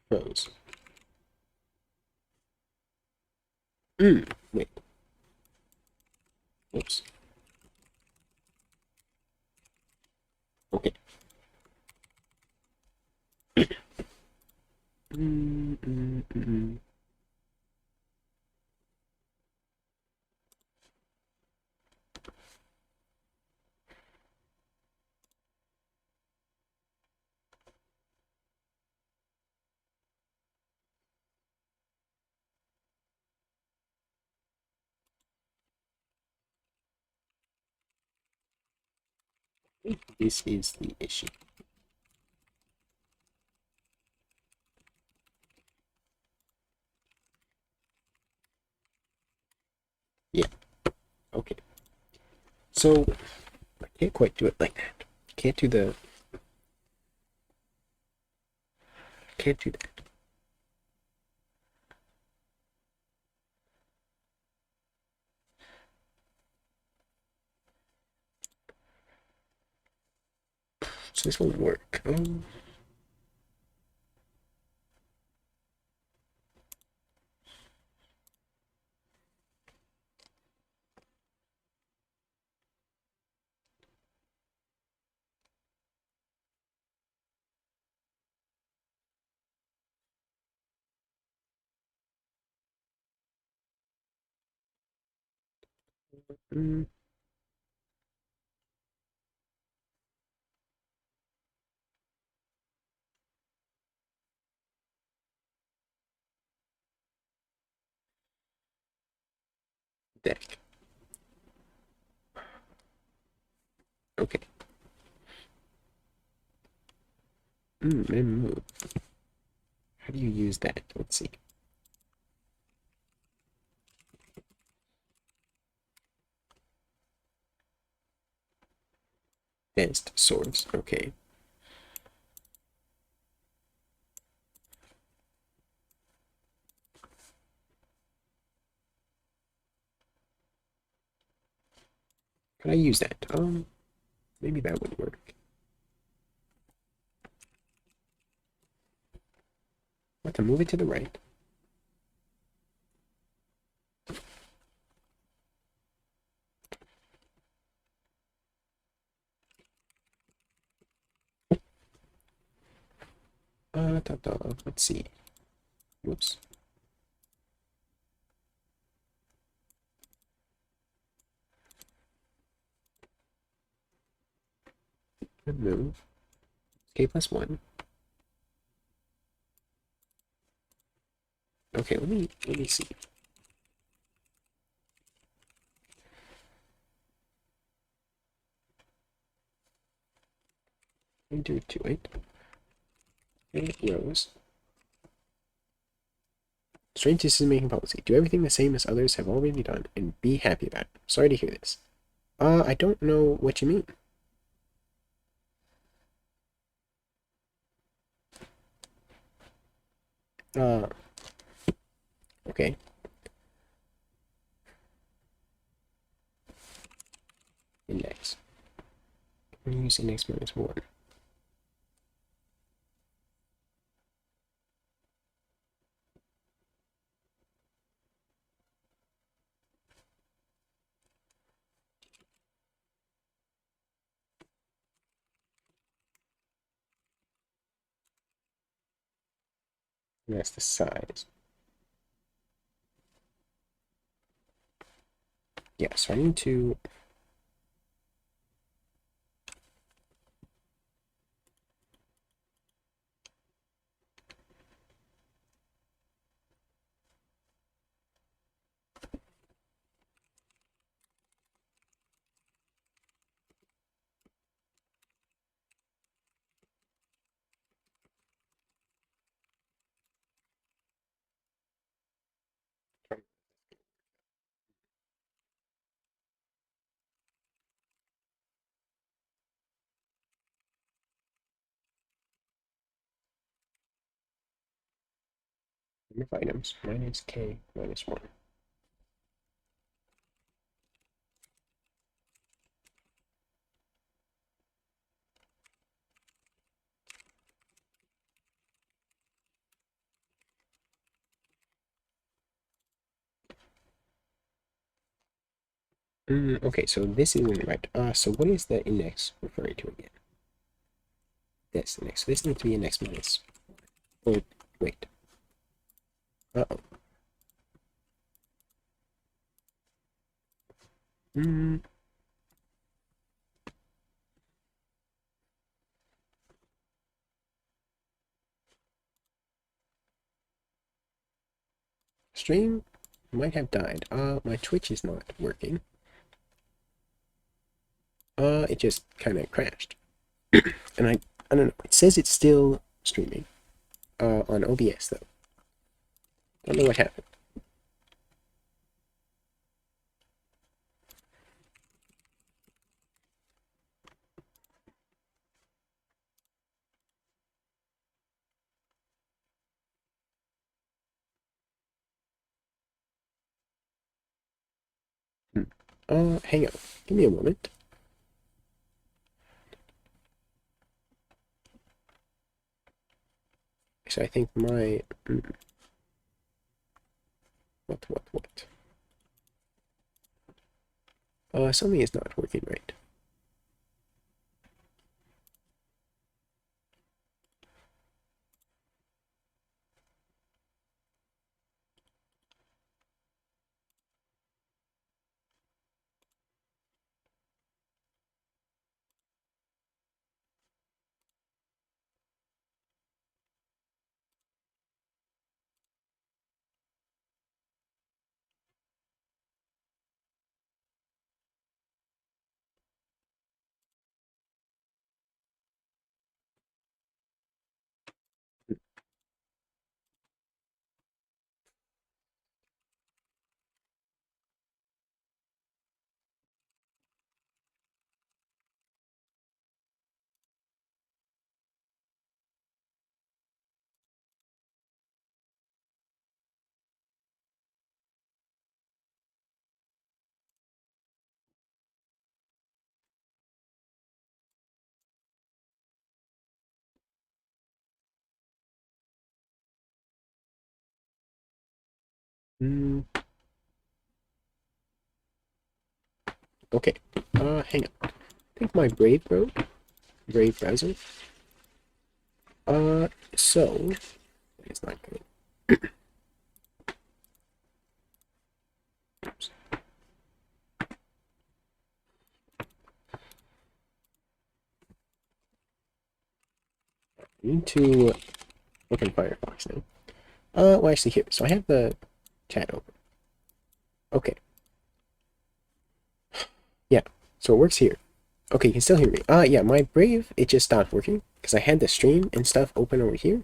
Froze. Wait. Oops. Okay. Mm, mm, mm, mm. This is the issue. Yeah. Okay. So I can't quite do it like that. Can't do the. Can't do that. So this won't work. Mm, deck. Okay. Remove. How do you use that? Let's see. Advanced swords. Okay. Could I use that? Maybe that would work. What to move it to the right? Let's see. Whoops. Remove. K+1. Okay, let me see. Let me do it to it. 8 rows. Strange decision-making policy. Do everything the same as others have already done and be happy about it. Sorry to hear this. I don't know what you mean. Uh, okay. Index. minus index minus 1. And that's the size. Yeah, so I need to number of items minus k minus 1. Okay, so this isn't right. So what is the index referring to again? That's the index. So this needs to be index minus. Oh, wait. Uh-oh. Mm, stream might have died. My Twitch is not working. It just kind of crashed. And I don't know. It says it's still streaming. On OBS though. Don't know what happened. Hang on. Give me a moment. So I think my what? Something is not working right. Okay. Hang on. I think my Brave browser. So it's not good. Oops. I need to open Firefox now. Well, actually, here. So I have the chat open. Okay. Yeah. So it works here. Okay, you can still hear me. Yeah, my Brave, it just stopped working because I had the stream and stuff open over here,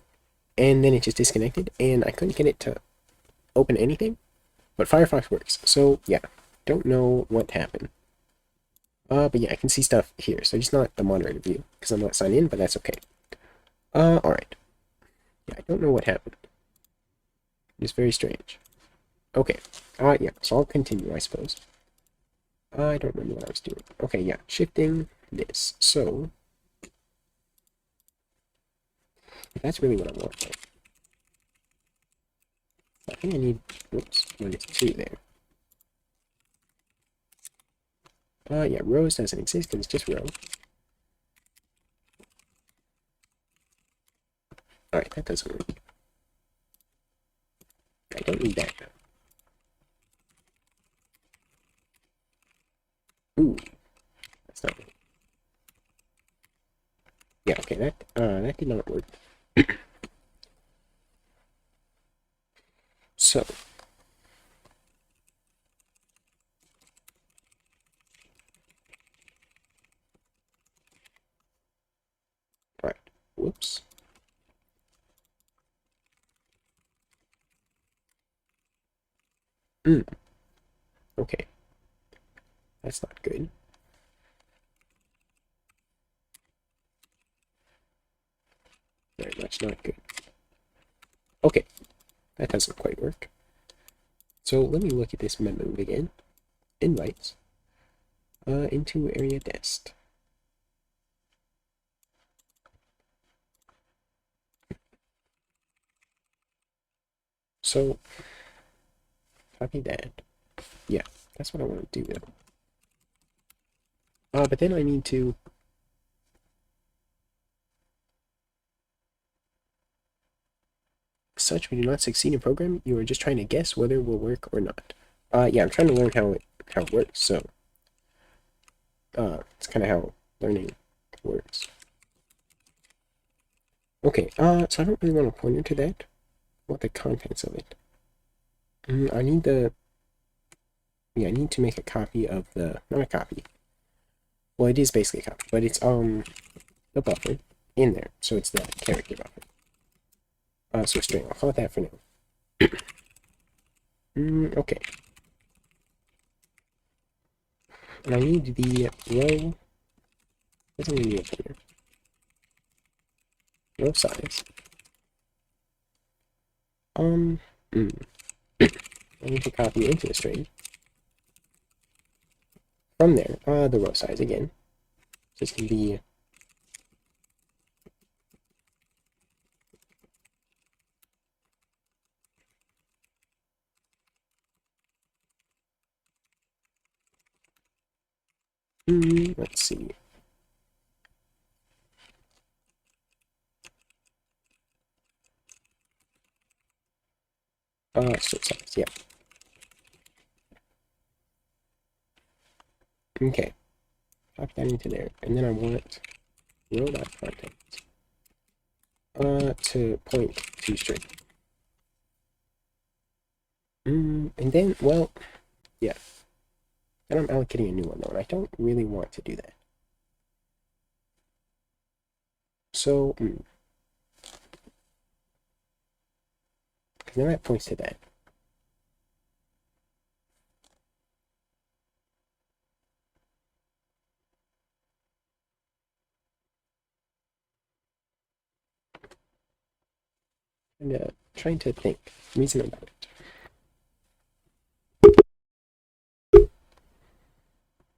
and then it just disconnected, and I couldn't get it to open anything. But Firefox works. So yeah, don't know what happened. But yeah, I can see stuff here. So just not the moderator view because I'm not signed in, but that's okay. Alright. Yeah, I don't know what happened. It's very strange. Okay. Yeah, so I'll continue, I suppose. I don't remember what I was doing. Okay, yeah, shifting. this. So that's really what I want. Right? I think I need, whoops, -2 there. Yeah, rows doesn't exist because it's just row. Alright, that doesn't work. I don't need that. Ooh, that's not right. Yeah, okay, that did not work. So, alright, whoops. Okay, that's not good. Very much not good. Okay, that doesn't quite work. So let me look at this memo again. Invites. Into area dest. So, copy that. Yeah, that's what I want to do though. But then I need to such we do not succeed in program, you are just trying to guess whether it will work or not. Yeah, I'm trying to learn how it works, so it's kind of how learning works. Okay, so I don't really want a pointer to that. I want the contents of it. I need I need to make a copy of not a copy. Well, it is basically a copy, but it's, the buffer in there, so it's the character buffer. So string, I'll call it that for now. Okay. And I need the row, doesn't really need a pointer. Row size. I need to copy into the string. From there, the row size again. Just gonna be let's see. Strip size, yeah. Okay. Copy that into there. And then I want row.content to point to string. And then, well, yeah. Then I'm allocating a new one though, and I don't really want to do that. So, then that points to that. And trying to think, reason about it.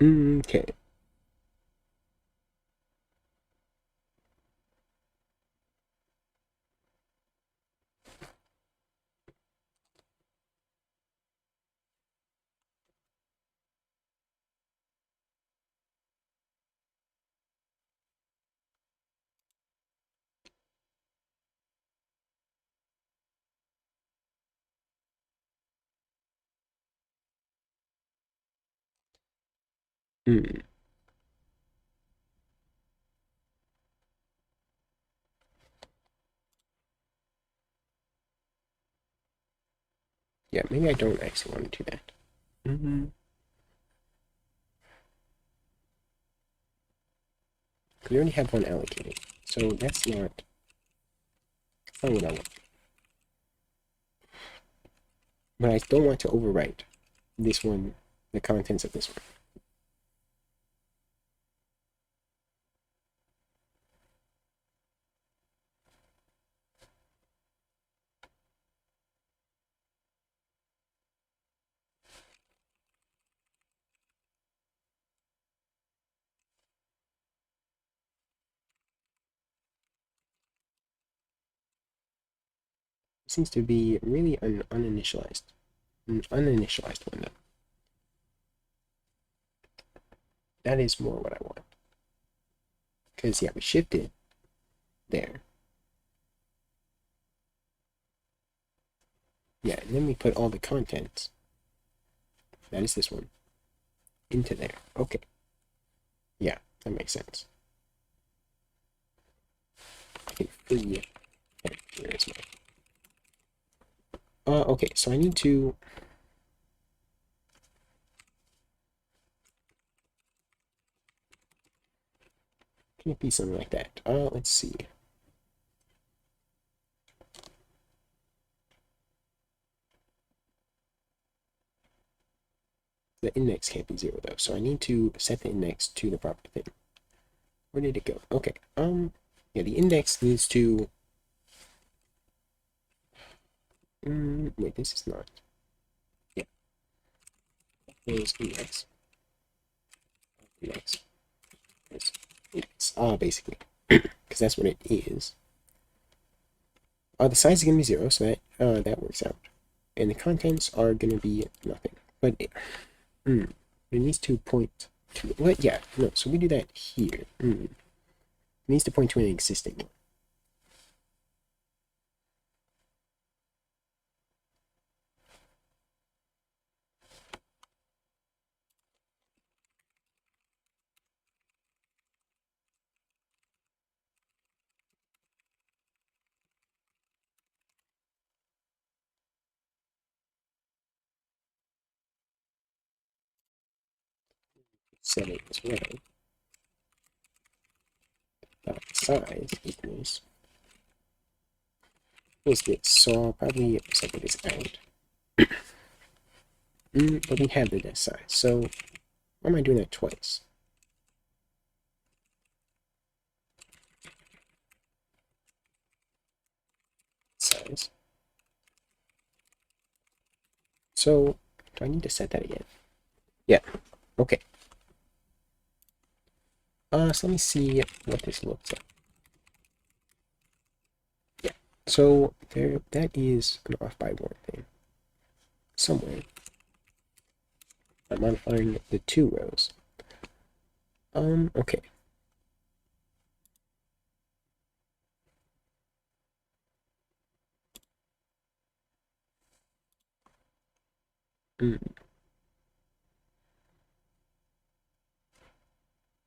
Okay. Yeah, maybe I don't actually want to do that. We already have one allocated, so that's not what I want. But I don't want to overwrite this one, the contents of this one. seems to be really an uninitialized window. That is more what I want. Because, yeah, we shifted there. Yeah, and then we put all the contents, that is this one, into there. Okay. Yeah, that makes sense. Okay, free. Where is my... okay, so I need to... Can it be something like that? Let's see. The index can't be 0 though, so I need to set the index to the proper thing. Where did it go? Okay, yeah, the index needs to... wait, this is not... Yeah. Is index. Index. Is index. Basically. Because that's what it is. The size is going to be 0, so that works out. And the contents are going to be nothing. But it needs to point to... What? Yeah, no, so we do that here. It needs to point to an existing one. Set it as well. Size equals this, so I'll probably separate this out. But we have the desk size, so why am I doing that twice? Size. So, do I need to set that again? Yeah, okay. So let me see what this looks like. Yeah, so there, that is an off by 1 thing. Somewhere. I'm modifying the 2 rows. Okay.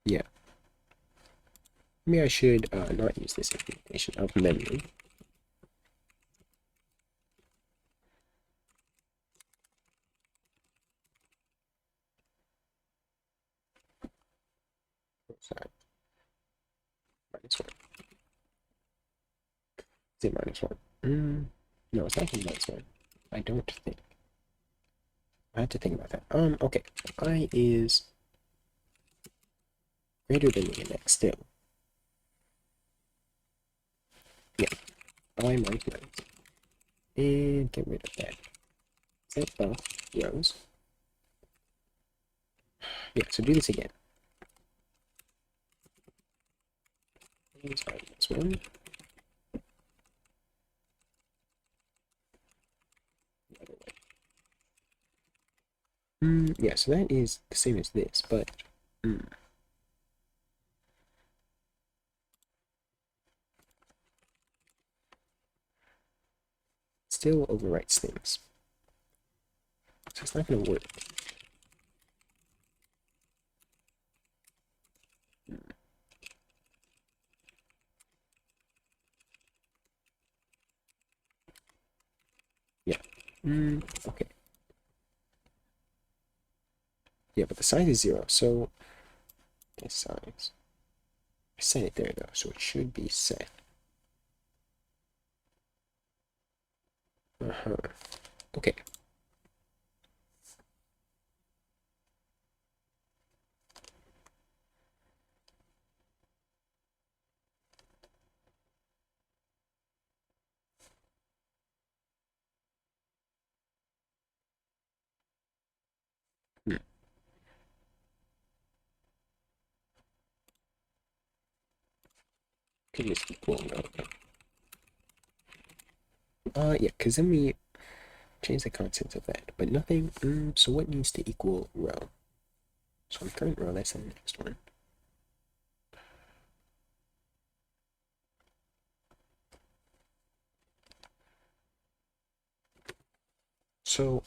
Yeah. Maybe I should not use this implementation of memory. Sorry. -1. Is it -1? No, it's not -1. I don't think. I have to think about that. Okay. I is greater than the index still. Yeah. I might know. And get rid of that. Set both rows. Yeah, so do this again. Sorry, this one. Yeah, so that is the same as this, but still overwrites things. So it's not going to work. Yeah. Okay. Yeah, but the size is 0, so this size. I set it there though, so it should be set. Okay. Could just keep pulling out. Yeah, because then we change the contents of that, but nothing. So what needs to equal row? So on current row, that's the next one. So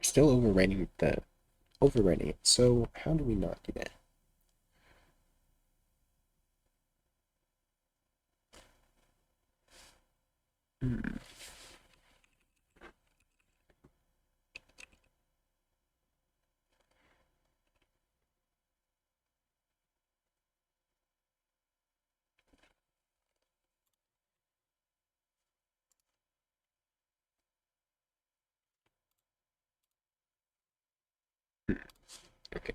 still overwriting it. So how do we not do that? Hmm. Okay.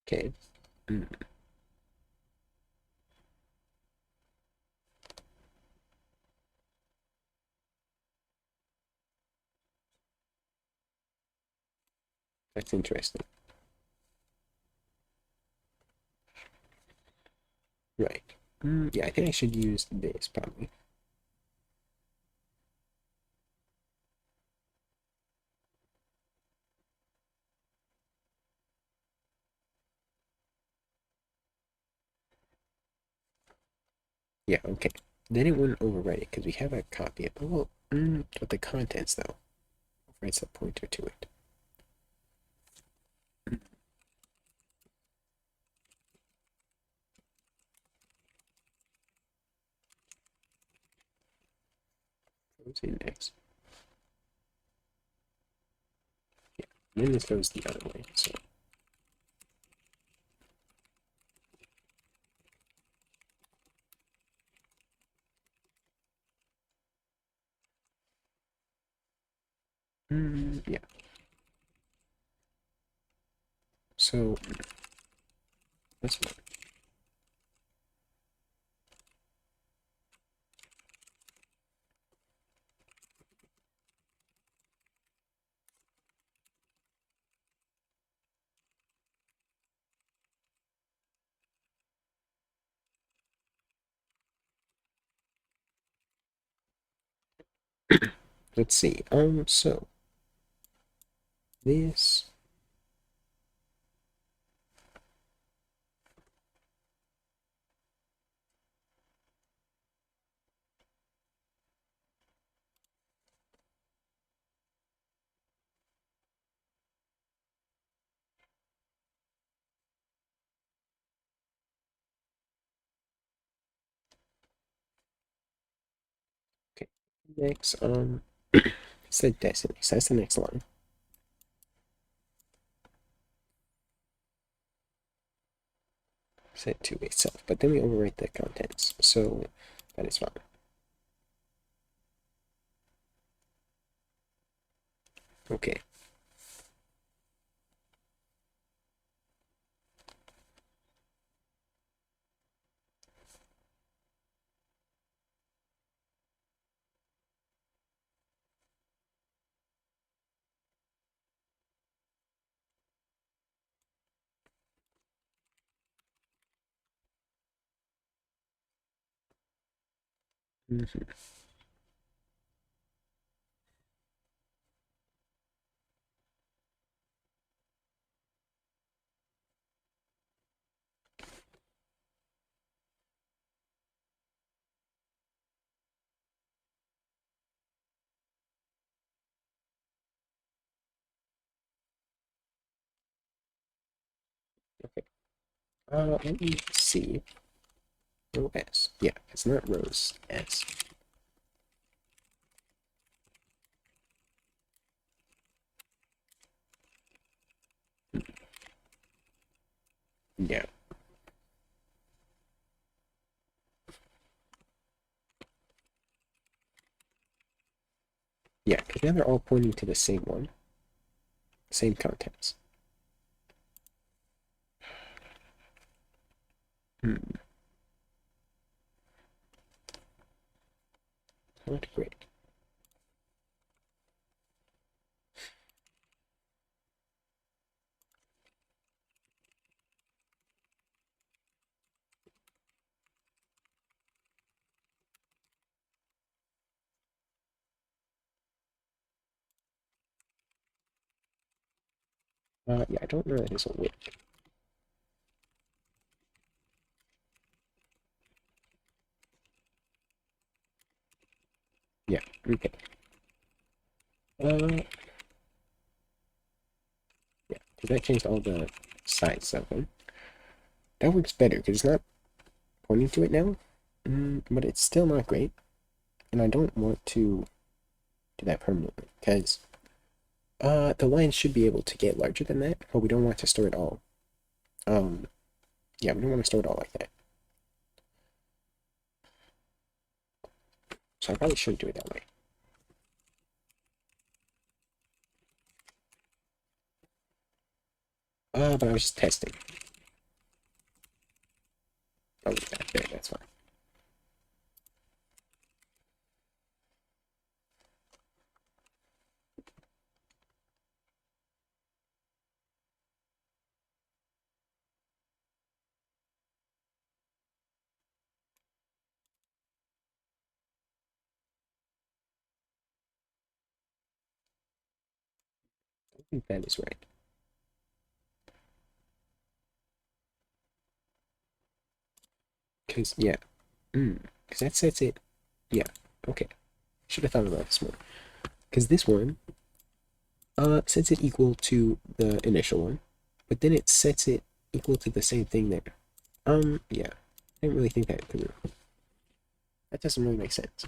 Okay. Mm, that's interesting. Right. Yeah, I think I should use this probably. Yeah, okay. Then it wouldn't overwrite it because we have a copy of well, but the contents though. Writes a pointer to it. Goes index. Yeah. And then this goes the other way. So yeah. So let's let's see. So this okay. Next, set destiny. So that's the next line. Set to itself, but then we overwrite the contents. So that is fine. Okay. Mhm. Okay. Let me see. Row S. Yeah, it's not rows S. Yeah. Yeah, because now they're all pointing to the same one. Same contents. Hmm. Not great. Yeah, I don't know that is a whip. Yeah, okay. Uh, yeah, because that changed all the sides of them. That works better, because it's not pointing to it now. But it's still not great, and I don't want to do that permanently, because the line should be able to get larger than that, but we don't want to store it all. Um, yeah, we don't want to store it all like that. So I probably shouldn't do it that way. But I was just testing. Oh, there, that's fine. I think that is right. Because, yeah. Because that sets it. Yeah, okay. Should have thought about this more. Because this one sets it equal to the initial one, but then it sets it equal to the same thing there. Yeah. I didn't really think that through. That doesn't really make sense.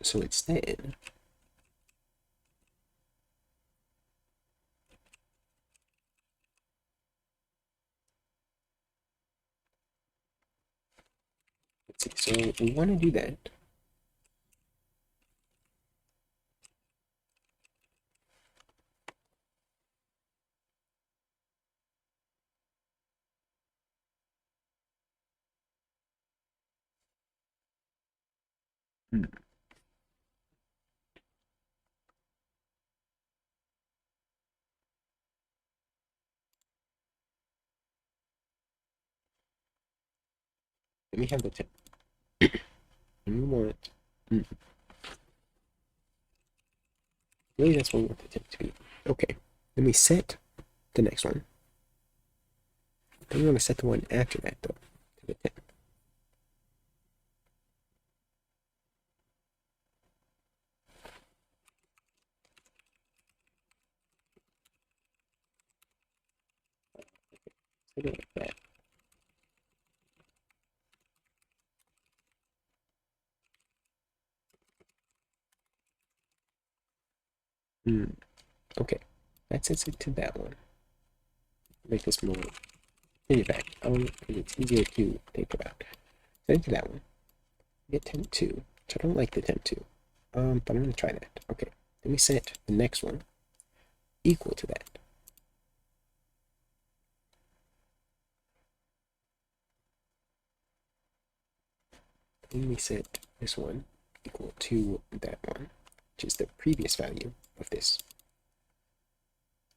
So instead, let's see. So we want to do that. Hmm. Let me have the tip. And we want. Hmm. Really, that's what we want the tip to be. Okay. Then we set the next one. Then we want to set the one after that, though, to the tip. Set it like that. Hmm. Okay. That sets it to that one. Make this more piggyback. Because it's easier to think about. Set it to that one. Get temp 2. Which I don't like the temp 2. But I'm gonna try that. Okay. Then we set the next one equal to that. Then we set this one equal to that one, which is the previous value of this.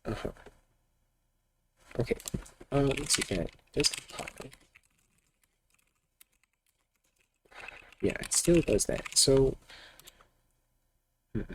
Uh-huh. Okay. Let's see that. Does compile. Yeah, it still does that. So, hmm.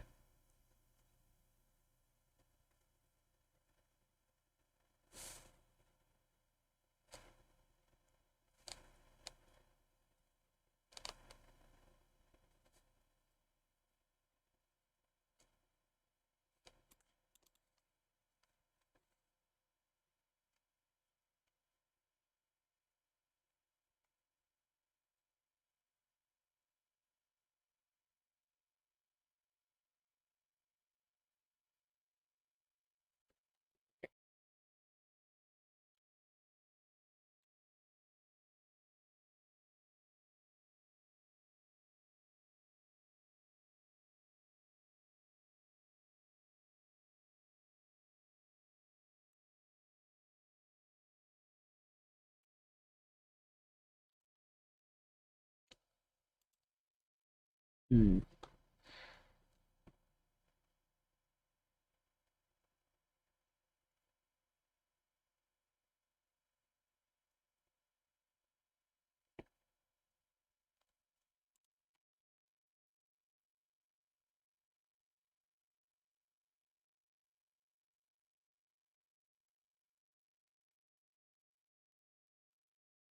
Hmm.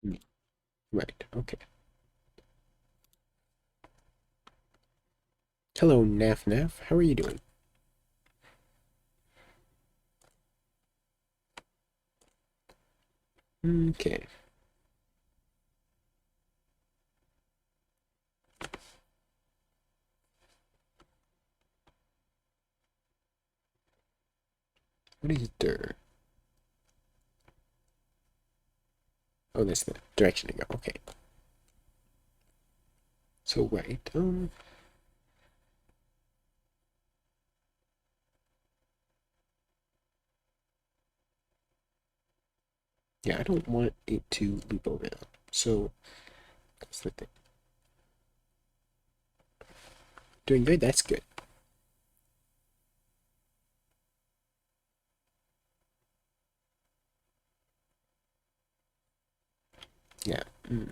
Hmm. Right. Okay. Hello, Naf Naf. How are you doing? Okay. What is there? Oh, that's the direction to go. Okay. So right. Yeah, I don't want it to loop over. So that's the thing. Doing good. That's good. Yeah. I'm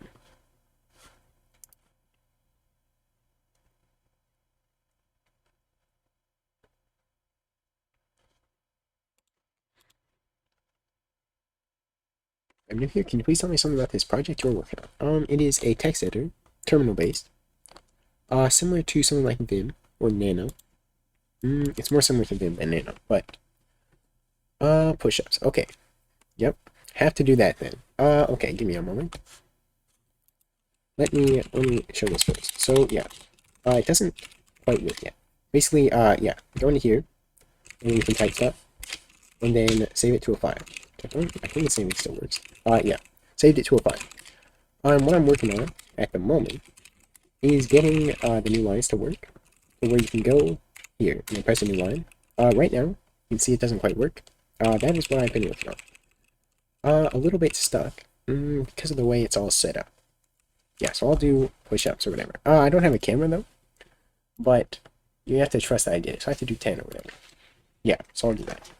new here. Can you please tell me something about this project you're working on? It is a text editor, terminal based. Similar to something like Vim or Nano. It's more similar to Vim than Nano, but push-ups. Okay. Yep. Have to do that then. Okay. Give me a moment. Let me show this first. So yeah. It doesn't quite work yet. Basically, yeah. Go into here, and you can type stuff, and then save it to a file. I think the saving still works. Yeah. Saved it to a file. What I'm working on at the moment is getting the new lines to work, so where you can go here and then press a new line. Right now, you can see it doesn't quite work. That is what I've been working on. A little bit stuck because of the way it's all set up. Yeah, so I'll do push-ups or whatever. I don't have a camera though, but you have to trust that I did it. So I have to do 10 or whatever. Yeah, so I'll do that.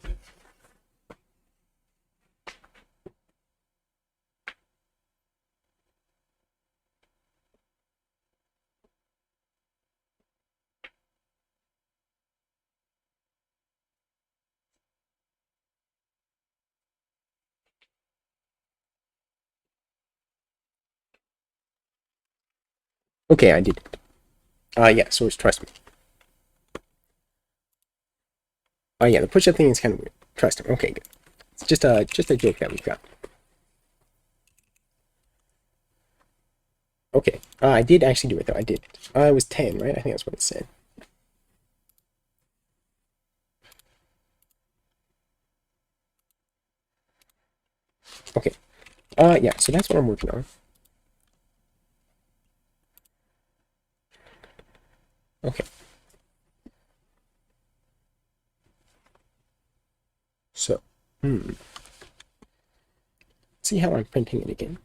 Okay, I did it. Yeah, so it's trust me. Yeah, the push-up thing is kind of weird. Trust me. Okay, good. It's just a joke that we've got. Okay, I did actually do it though. I did it. It was 10, right? I think that's what it said. Okay. Yeah, so that's what I'm working on. Okay. So, see how I'm printing it again.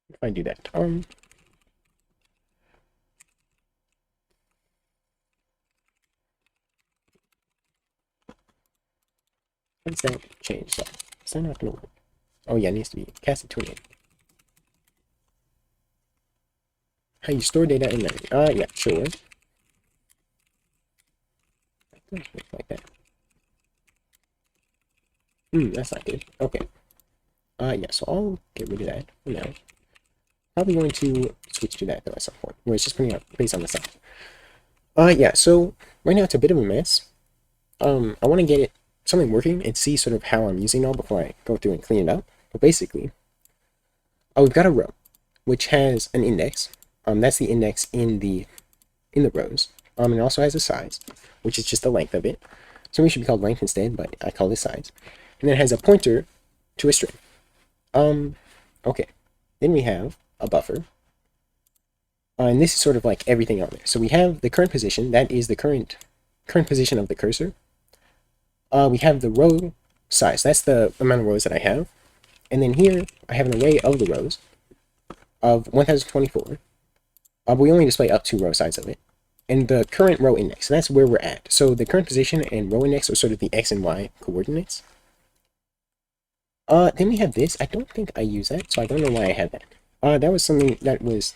If I do that, how does that change that? Is that not gonna work? Oh yeah, it needs to be cast to it. How you store data in memory? Yeah, sure. Like that. That's not good. Okay. Yeah, so I'll get rid of that for now. Probably going to switch to that though at some point, where it's just putting out based on the side. Yeah, so right now it's a bit of a mess. I want to get it something working and see sort of how I'm using it all before I go through and clean it up. But basically, we've got a row which has an index. That's the index in the rows. And it also has a size, which is just the length of it. So we should be called length instead, but I call this size. And then it has a pointer to a string. Okay. Then we have a buffer. And this is sort of like everything on there. So we have the current position. That is the current position of the cursor. We have the row size. That's the amount of rows that I have. And then here, I have an array of the rows of 1024. But we only display up to row size of it. And the current row index. So that's where we're at. So the current position and row index are sort of the x and y coordinates. Then we have this. I don't think I use that, so I don't know why I had that. That was something that was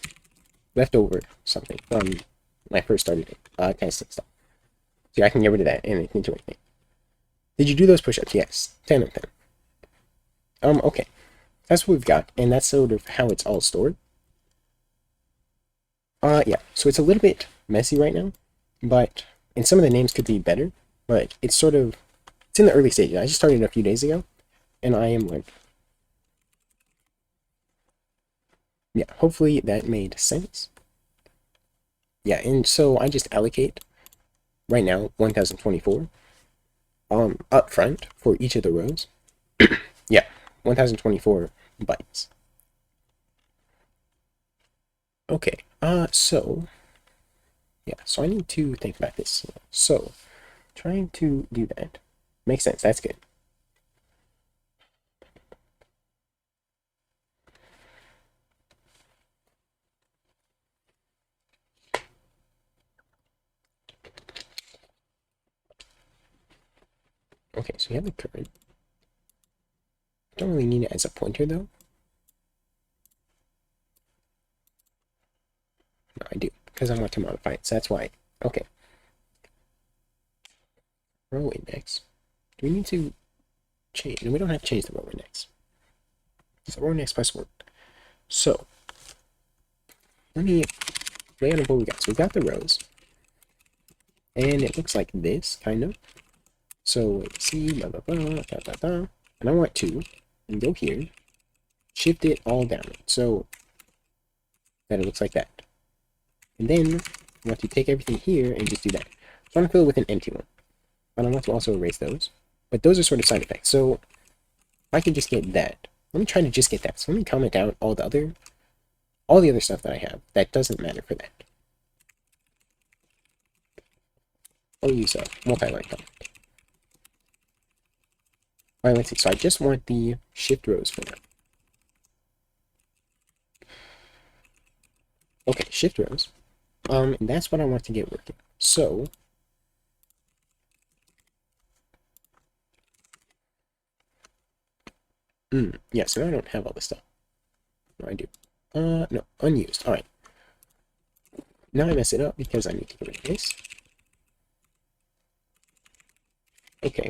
left over something from when I first started testing stuff. So I can get rid of that and it can do anything. Did you do those push-ups? Yes. 10 of them. Okay. That's what we've got, and that's sort of how it's all stored. Yeah. So it's a little bit messy right now, and some of the names could be better, but it's in the early stages. I just started a few days ago, and I am learning. Yeah, hopefully that made sense. Yeah, and so I just allocate right now 1024 up front for each of the rows. Yeah, 1024 bytes. Okay, so yeah, so I need to think about this. So trying to do that makes sense. That's good. Okay, so we have the current. Don't really need it as a pointer though. No, I do, because I want to modify it, so that's why. Okay. Row index. Do we need to change? No, we don't have to change the row index. It's the row index plus 1. So, let me lay out what we got. So we've got the rows. And it looks like this, kind of. So, let's see, blah, blah, blah, blah, blah, blah. And I want to go here, shift it all down, so that it looks like that. And then I want to take everything here and just do that. So I want to fill it with an empty one. But I want to also erase those. But those are sort of side effects. So if I can just get that. Let me try to just get that. So let me comment out all the other stuff that I have. That doesn't matter for that. I'll use a multi-line comment. Alright, let's see. So I just want the shift rows for now. Okay, shift rows. And that's what I want to get working. So yeah, so now I don't have all this stuff. No, I do. No, unused. Alright. Now I mess it up because I need to get rid of this. Okay.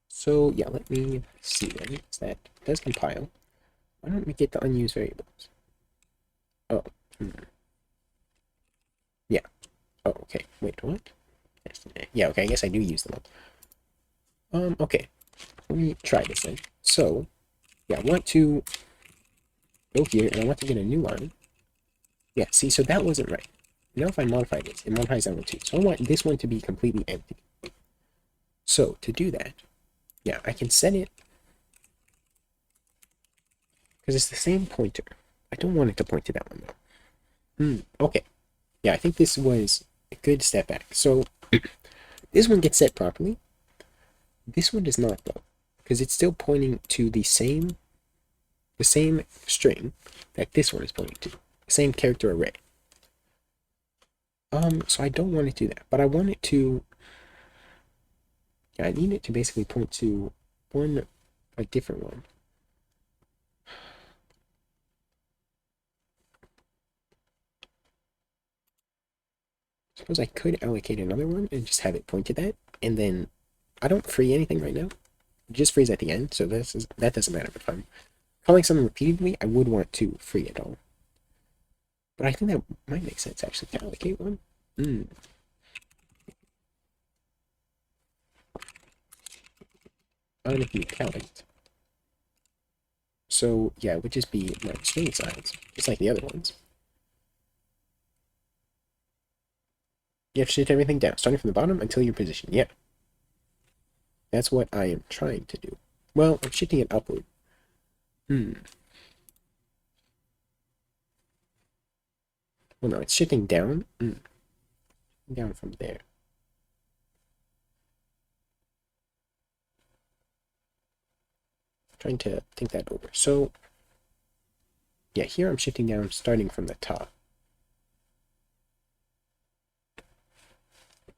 So, yeah, let me see then. That does compile. Why don't we get the unused variables? Oh. Yeah. Oh, okay. Wait, what? Yeah, okay, I guess I do use them all. Okay. Let me try this then. So, yeah, I want to go here, and I want to get a new line. Yeah, see, so that wasn't right. Now if I modify this, it modifies that one too. So I want this one to be completely empty. So, to do that, yeah, I can set it, because it's the same pointer. I don't want it to point to that one, though. Okay. Yeah, I think this was a good step back. So, this one gets set properly. This one does not, though, because it's still pointing to the same string that this one is pointing to. The same character array. So I don't want it to do that, but I want it to, yeah, I need it to basically point to a different one. Suppose I could allocate another one and just have it point to that, and then I don't free anything right now. It just frees at the end, so that doesn't matter. If I'm calling something repeatedly, I would want to free it all. But I think that might make sense, actually, to allocate one. Unallocate. So, yeah, it would just be like string size, just like the other ones. You have to shift everything down, starting from the bottom until your position. Yeah. That's what I am trying to do. Well, I'm shifting it upward. Well, no, it's shifting down. Down from there. Trying to think that over. So, yeah, here I'm shifting down starting from the top.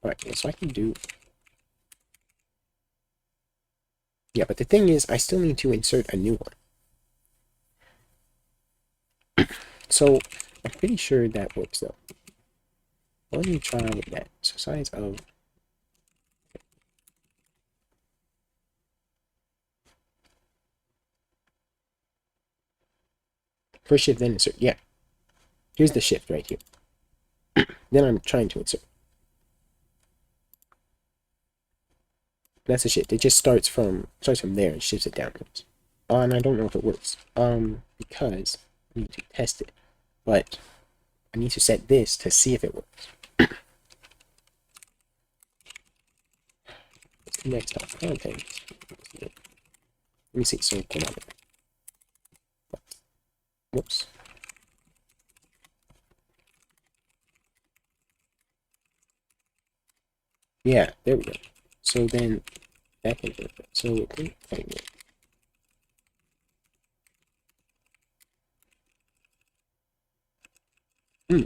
Alright, so I can do... Yeah, but the thing is, I still need to insert a new one. So, I'm pretty sure that works, though. Let me try that. So, size of... First shift, then insert. Yeah. Here's the shift right here. Then I'm trying to insert. That's the shift. It just starts from there and shifts it downwards. And I don't know if it works. Because I need to test it. But I need to set this to see if it works. What's the next top content? Let me see. So hold on. Whoops. Yeah, there we go. So then that can work. So it can work.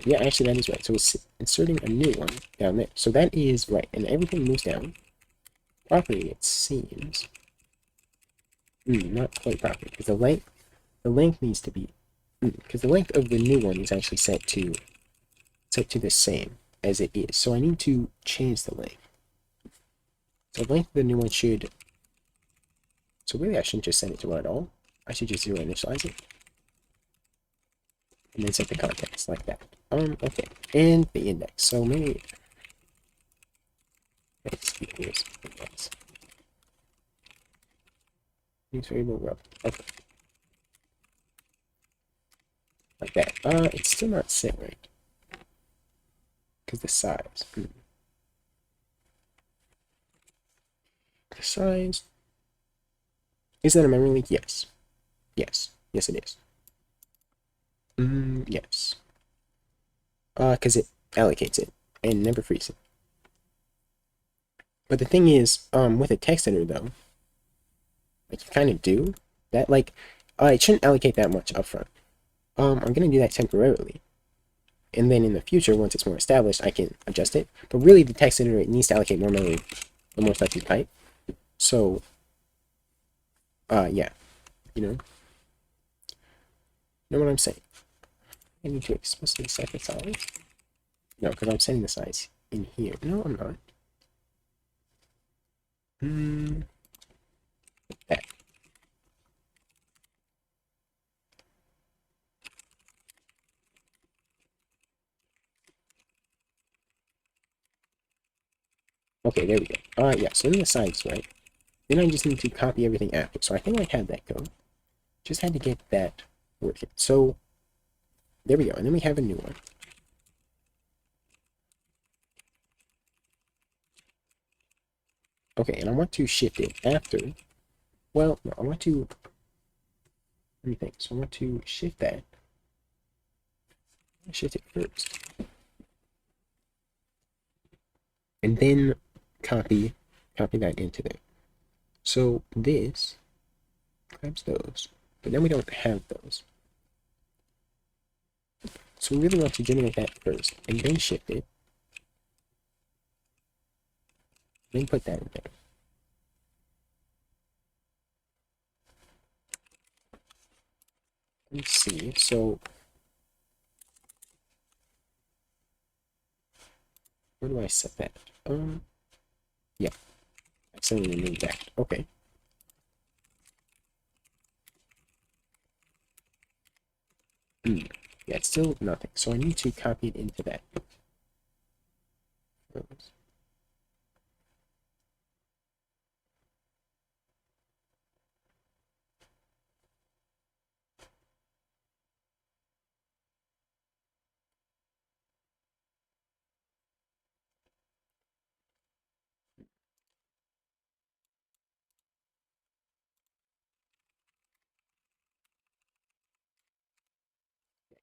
Yeah, actually that is right. So it's inserting a new one down there. So that is right, and everything moves down properly. It seems. Not quite properly because the length needs to be because the length of the new one is actually set to the same as it is. So I need to change the length. So the length of the new one should. So really, I shouldn't just set it to 1 at all. I should just 0 initialize it. And then set the context like that. Okay. And the index. So maybe x equals index. Use variable row. Okay. Like that. It's still not set right. Because the size. The size. Is that a memory leak? Yes. Yes. Yes, it is. Yes. Because it allocates it and never frees it. But the thing is, with a text editor though, like you kind of do that. Like, it shouldn't allocate that much upfront. I'm gonna do that temporarily, and then in the future, once it's more established, I can adjust it. But really, the text editor, it needs to allocate more memory the more stuff you type. So, yeah, you know what I'm saying. I need to explicitly set the size. No, because I'm setting the size in here. No, I'm not. That. Okay, there we go. Yeah, so then the size, right? Then I just need to copy everything after. So I think I had that code. Just had to get that working. So there we go. And then we have a new one. Okay, and I want to shift it after. Well, no, I want to. Let me think. So I want to shift that. Shift it first. And then copy that into there. So this grabs those. But then we don't have those. So we really want to generate that first. And then shift it. Then put that in there. Let's see. So where do I set that? Yeah. I accidentally removed that. Okay. Yeah, it's still nothing. So I need to copy it into that.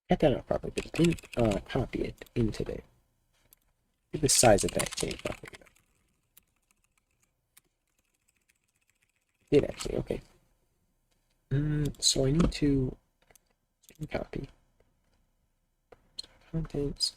cut that out properly, but didn't copy it into there. Look at the size of that change properly. Did actually, okay. So I need to copy contents.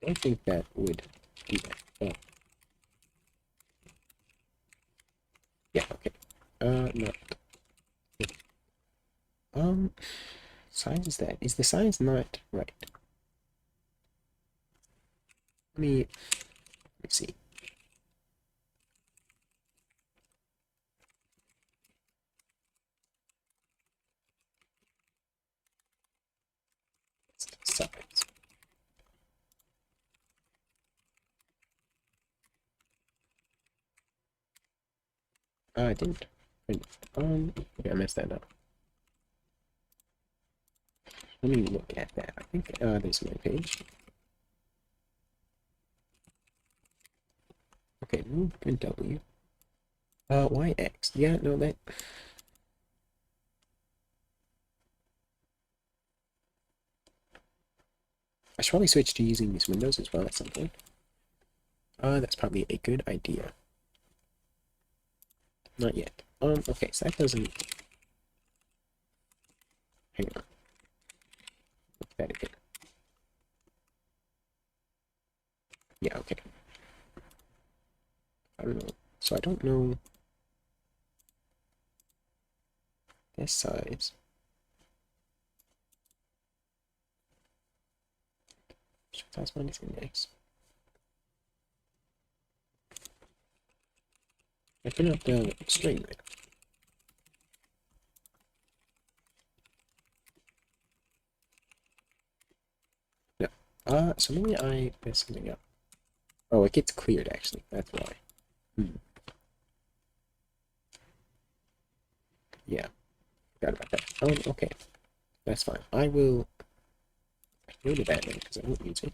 I think that would do that. Oh. Yeah, okay. No. Size is that? Is the size not right? Let me see. Size. I didn't. Okay, I messed that up. Let me look at that. I think there's my page. Okay, move print W. YX. Yeah, no, that. I should probably switch to using these windows as well at some point. That's probably a good idea. Not yet. Okay, so that doesn't. Hang on. Look at that again. Yeah, okay. I don't know. So I don't know this size. Size minus index. I cannot string there. No. So maybe I messed something up. Oh, it gets cleared actually. That's why. Yeah. Forgot about that. Okay. That's fine. I will go to that then because I won't use it.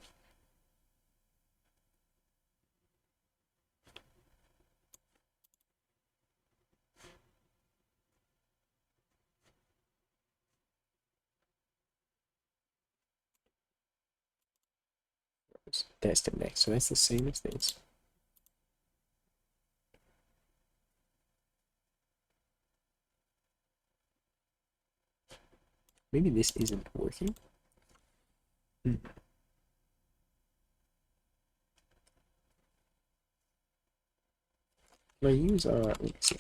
That's the next. So that's the same as this. Maybe this isn't working. I use let's see.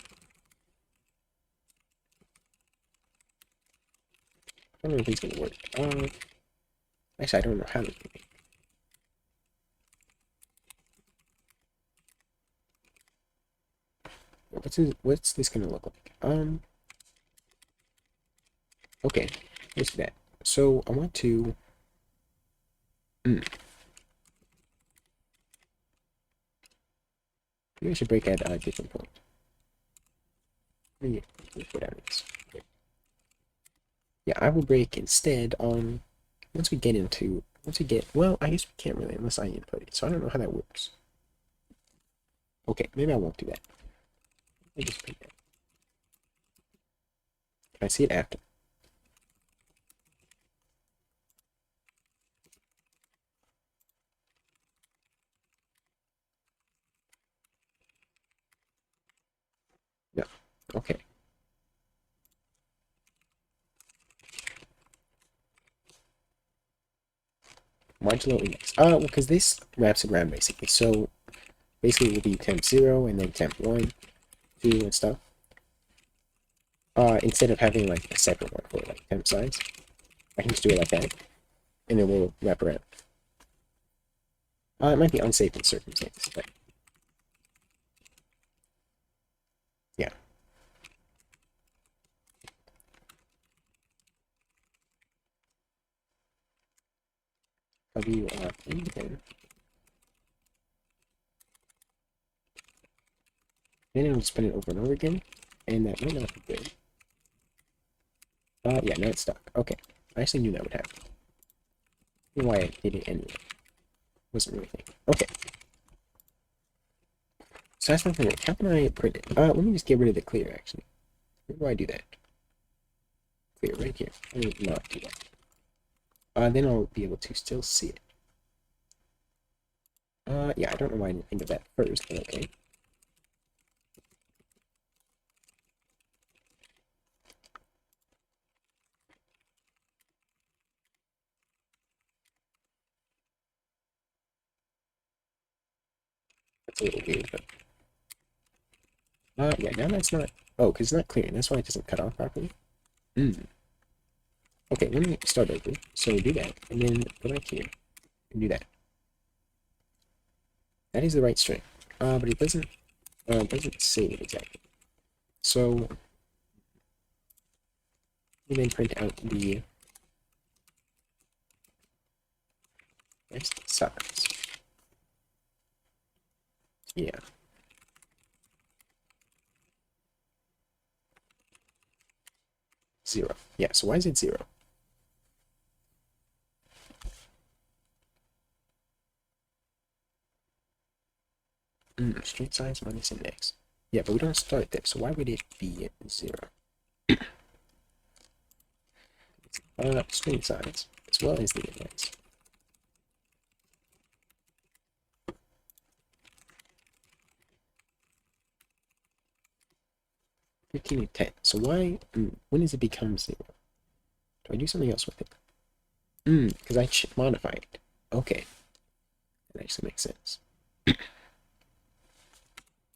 I don't know if it's gonna work. Actually I don't know how to do it. What's this gonna look like? Okay, let's do that. So I want to maybe I should break at a different point. Let me put out this. Okay. Yeah, I will break instead on once we get well, I guess we can't really unless I input it, so I don't know how that works. Okay, maybe I won't do that. I just break that. Can I see it after? No. Okay. Modulo index. Well, because this wraps it around basically. So basically it will be temp 0 and then temp 1, 2 and stuff. Instead of having like a separate one for like temp size, I can just do it like that, and it will wrap around. It might be unsafe in circumstances, but yeah. W then it'll spin it over and over again, and that might not be good. Yeah, now it's stuck. Okay. I actually knew that would happen. I don't know why I did it anyway. Wasn't really thinking. Okay. So that's one thing. How can I print it? Let me just get rid of the clear, actually. Where do I do that? Clear, right here. I will not do that. Then I'll be able to still see it. Yeah, I don't know why I didn't think of that first, but okay. That's a little weird, but... yeah, now that's not... Oh, because it's not clearing. That's why it doesn't cut off properly. Okay, let me start over. So do that, and then go back here, and do that. That is the right string. But it doesn't save it exactly. So, we then print out the next size. Yeah. Zero. Yeah, so why is it 0? Street size minus index. Yeah, but we don't start there, so why would it be 0? Street size, as well as the index. $15 and 10. So why, when does it become 0? Do I do something else with it? Because I modify it. Okay. That actually makes sense.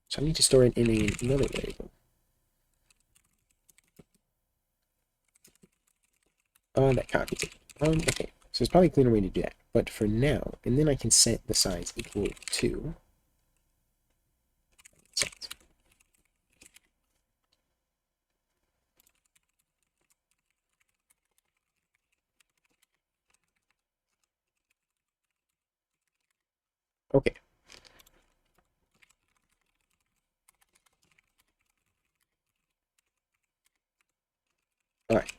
So I need to store it in another variable. That copies it. Okay. So there's probably a cleaner way to do that. But for now, and then I can set the size equal to size. Okay. Alright.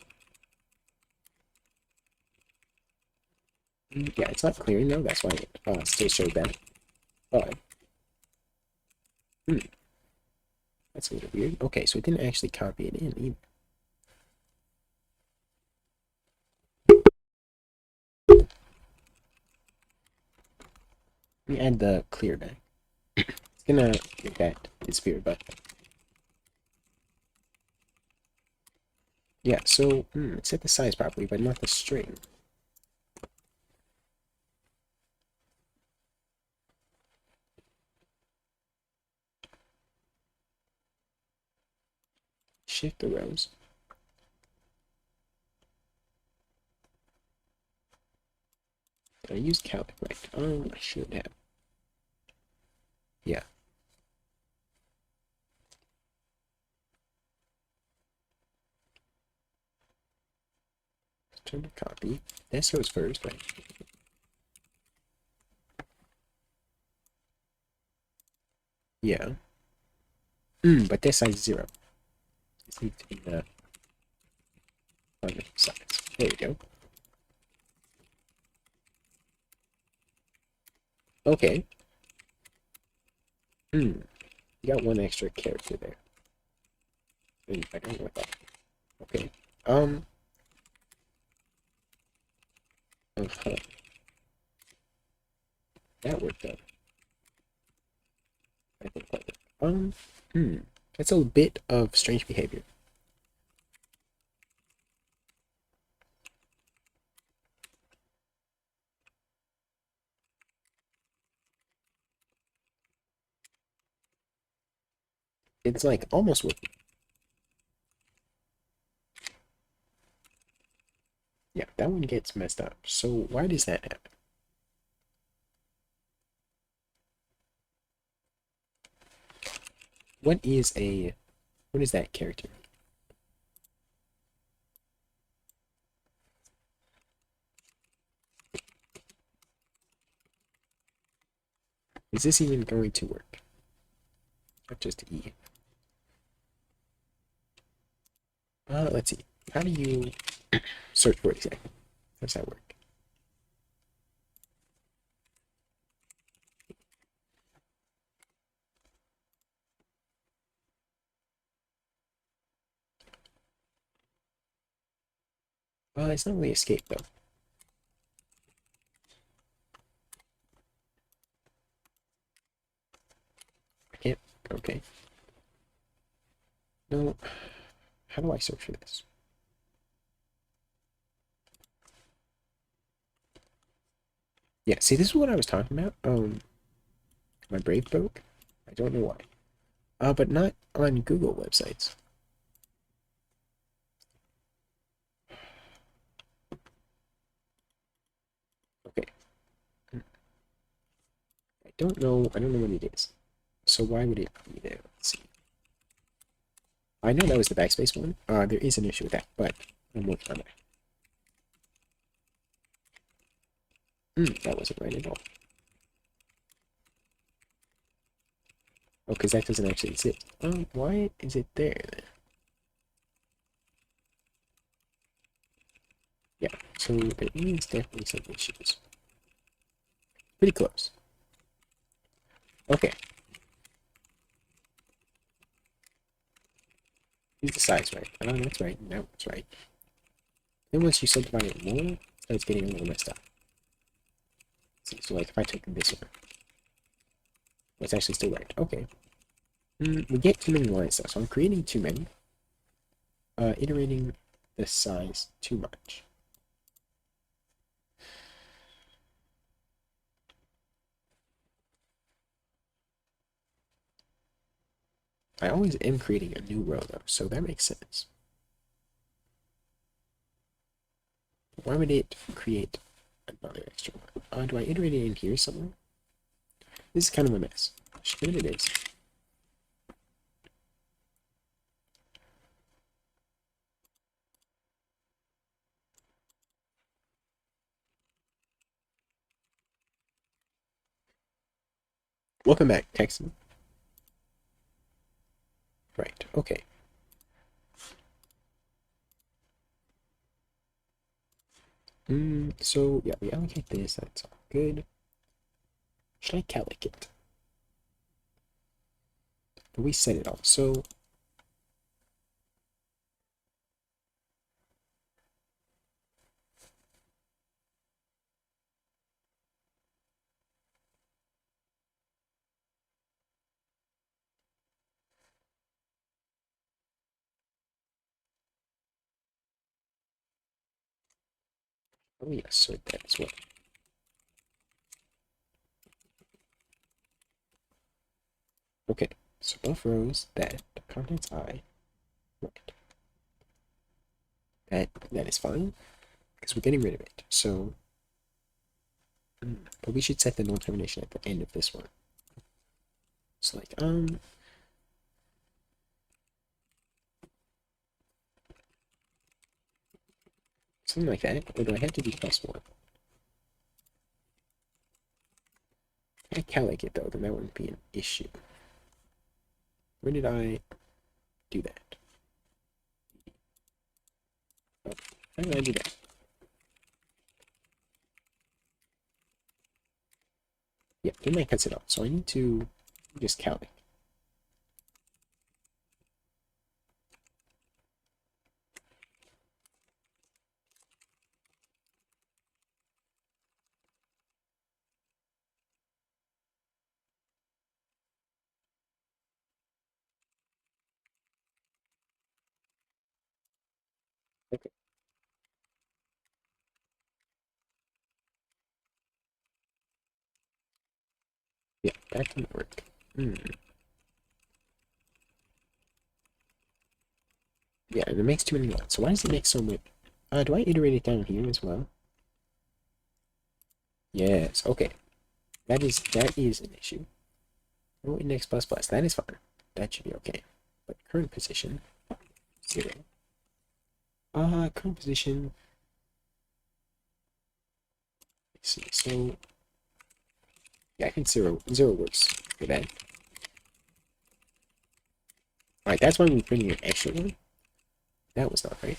Yeah, it's not clearing though, that's why it still showed that. That's a little weird. Okay, so it didn't actually copy it in either. Let me add the clear back. It's gonna get that disappear, but yeah, so it set the size properly, but not the string. Shift the rows. Did I use calc right? I should have. Yeah. Turn to copy. This goes first, right? Yeah. But this size is 0. This needs to be the other size. There we go. Okay. You got one extra character there. I don't know what that. Okay. Uh-huh. That worked out. I think that worked. It's a bit of strange behavior. It's like almost working. Yeah, that one gets messed up. So why does that happen? What is that character? Is this even going to work? Not just E. Let's see. How do you search for it exactly? How does that work? It's not really escape though. I can't. Okay. No. How do I search for this? Yeah, see, this is what I was talking about. My Brave broke. I don't know why. But not on Google websites. Okay. I don't know. I don't know what it is. So why would it be there? Let's see. I know that was the backspace one. There is an issue with that, but I'm working on that. That wasn't right at all. Oh, because that doesn't actually exist. Why is it there then? Yeah, so there is definitely some issues. Pretty close. Okay. Use the size right. Oh, that's right. That was right. Then once you subdivide it more, it starts getting a little messed up. See, so like if I took this one, it's actually still right. Okay. We get too many lines though, so I'm creating too many. Iterating the size too much. I always am creating a new row though, so that makes sense. Why would it create another extra one? Do I iterate it in here somewhere? This is kind of a mess. Shit, it is. Welcome back, Texan. Right, okay. So, yeah, we allocate this, that's all good. Should I calic it? But we set it all, so... Oh yeah, sort that as well. Okay, so both rows, that, contents I, right. That is fine, because we're getting rid of it, so... But we should set the null termination at the end of this one. So like, something like that, or do I have to do +1? If I calic it though, then that wouldn't be an issue. When did I do that? Oh, how did I do that? Yeah, then that cuts it off. So I need to just calic. Okay. Yeah, that didn't work. Yeah, and it makes too many lines. So why does it make so much? Do I iterate it down here as well? Yes, okay. That is an issue. Oh, index plus plus. That is fine. That should be okay. But current position, 0. Current position. Let's see. So yeah, I think zero works for that. Alright, that's why we're printing an extra one. That was not right.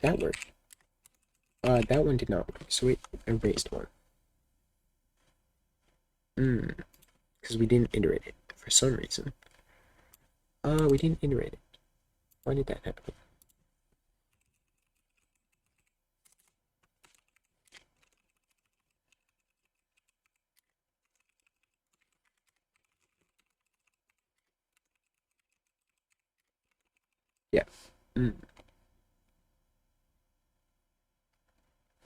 that worked. That one did not work, so it erased one. Because we didn't iterate it for some reason. We didn't iterate it. Why did that happen? Yeah. No,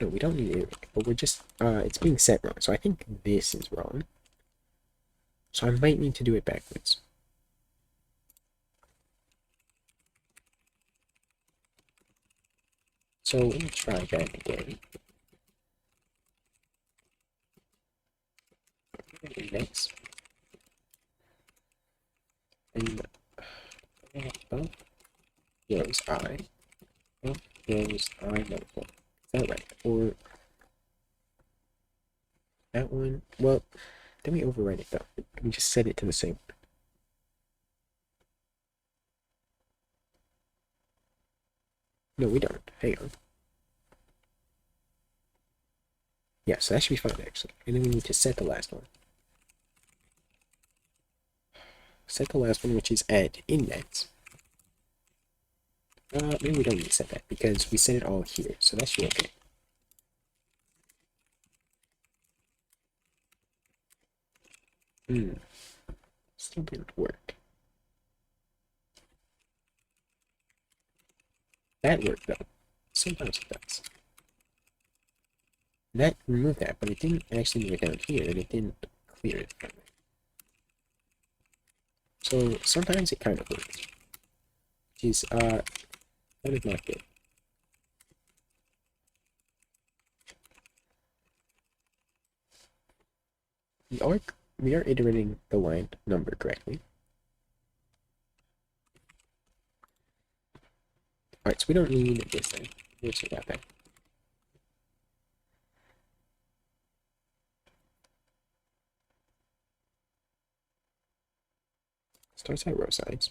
we don't need to iterate, but we're just, it's being set wrong, so I think this is wrong. So I might need to do it backwards. So let me try that again. Next. And both rows I. Both rows I multiple. Is that right? Or that one? Well, then we overwrite it though. We just set it to the same. No, we don't. Hang on. Yeah, so that should be fine actually. And then we need to set the last one. Set the last one, which is at index. Maybe we don't need to set that because we set it all here, so that should be okay. Still didn't work. That worked though. Sometimes it does. That removed that, but it didn't actually move it down here, and it didn't clear it from it. So sometimes it kind of works. Which is kind of not good. We are iterating the line number correctly. Alright, so we don't need this thing. We'll check out that. Starts at row size,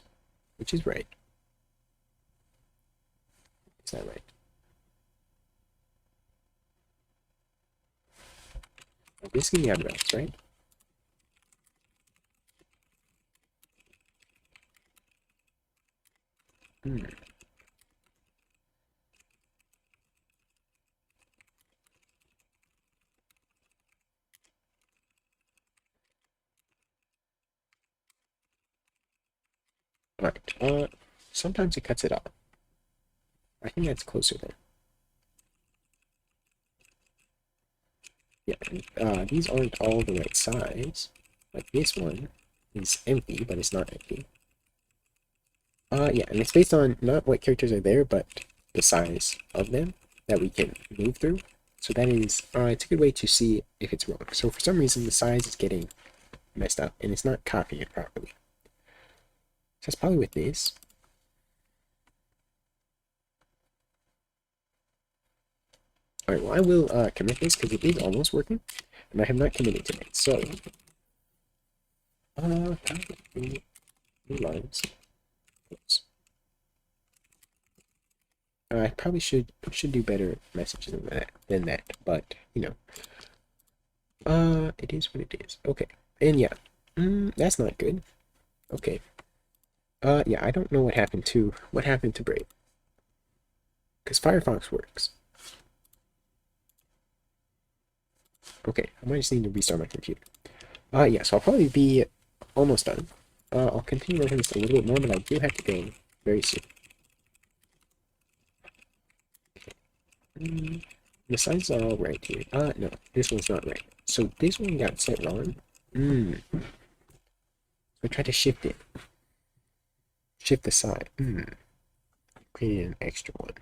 which is right. Is that right? This can be out of bounds, right? Alright, sometimes it cuts it off. I think that's closer then. Yeah, these aren't all the right size. Like this one is empty, but it's not empty. Yeah, and it's based on not what characters are there, but the size of them that we can move through. So that is, it's a good way to see if it's wrong. So for some reason, the size is getting messed up, and it's not copying it properly. So it's probably with this. Alright, well, I will commit this because it is almost working, and I have not committed to it. So, new lines. Oops. I probably should do better messages than that, but you know, it is what it is. Okay, and yeah, that's not good. Okay, yeah, I don't know what happened to Brave, because Firefox works. Okay, I might just need to restart my computer. Yeah, so I'll probably be almost done. I'll continue working this a little bit more, but I do have to go very soon. The sizes are all right here. No, this one's not right. So this one got set wrong. So I tried to shift it. Shift the side. Created an extra one.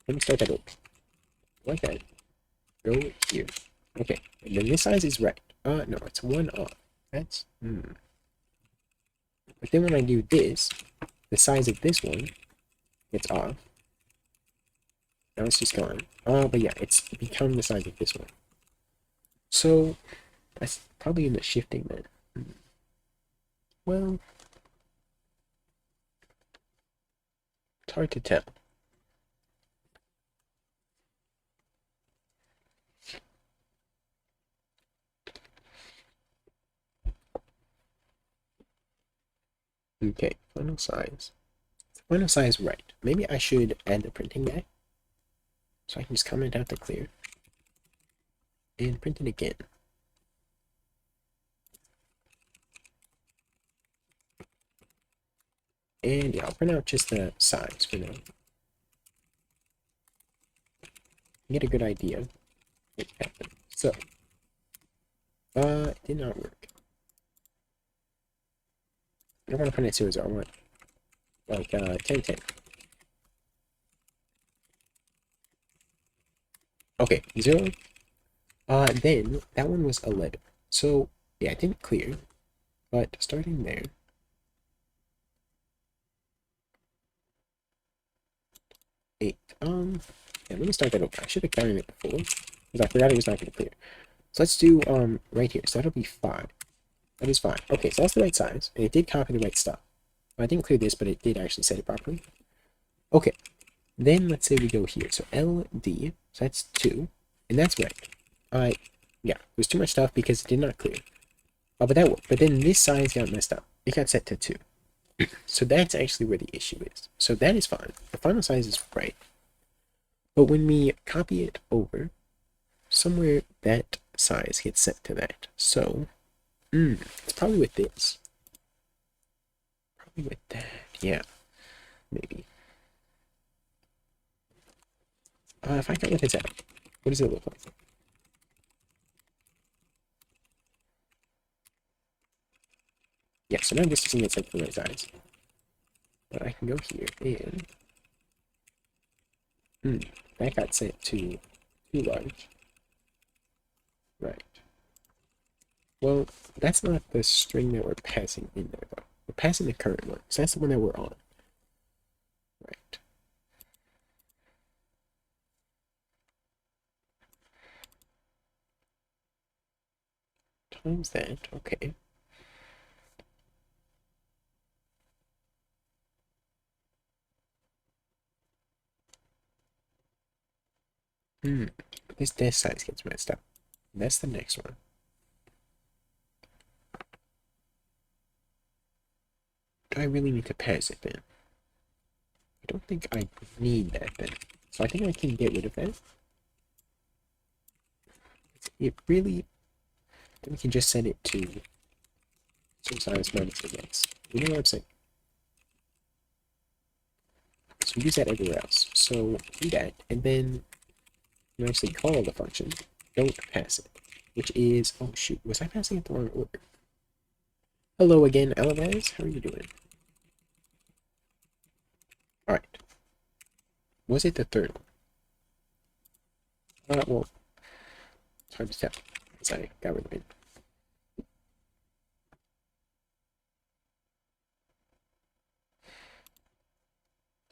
Let me start that over. Like that. Go here. Okay, and then this size is right. No, it's one off. That's But then when I do this, the size of this one gets off. Now it's just gone. But yeah, it's become the size of this one. So that's probably in the shifting then. Well, It's hard to tell. Okay, final size. Final size right. Maybe I should add the printing guy. So I can just comment out the clear. And print it again. And yeah, I'll print out just the size for now. Get a good idea what happened. So, it did not work. I don't want to print it 0, 0. I want like 10, 10. Okay, 0. Then that one was 11. So yeah, it didn't clear, but starting there. 8. Yeah, let me start that over. I should have counted it before, because I forgot it was not going to clear. So let's do right here. So that'll be 5. That is 5. Okay, so that's the right size, and it did copy the right stuff. I didn't clear this, but it did actually set it properly. Okay, then let's say we go here. So LD, so that's 2, and that's right. Yeah, there's too much stuff because it did not clear. But that worked. But then this size got messed up. It got set to 2. So that's actually where the issue is. So that is fine. The final size is right. But when we copy it over, somewhere that size gets set to that. So, it's probably with this. Probably with that. Yeah, maybe. If I can let this out, what does it look like? Yeah, so now this doesn't get set to the right size. But I can go here and that got set to too large. Right. Well, that's not the string that we're passing in there though. We're passing the current one, so that's the one that we're on. Right. Times that, okay. This size gets messed up. That's the next one. Do I really need to pass it then? I don't think I need that then. So I think I can get rid of that. It really... Then we can just set it to some size minus against. You know what I'm saying? So we use that everywhere else. So do that, and then you actually call the function. Don't pass it. Which is... Oh shoot, was I passing it the wrong order? Hello again, Alvarez. How are you doing? Alright. Was it the third one? Well, it's hard to tell, because I got rid of it.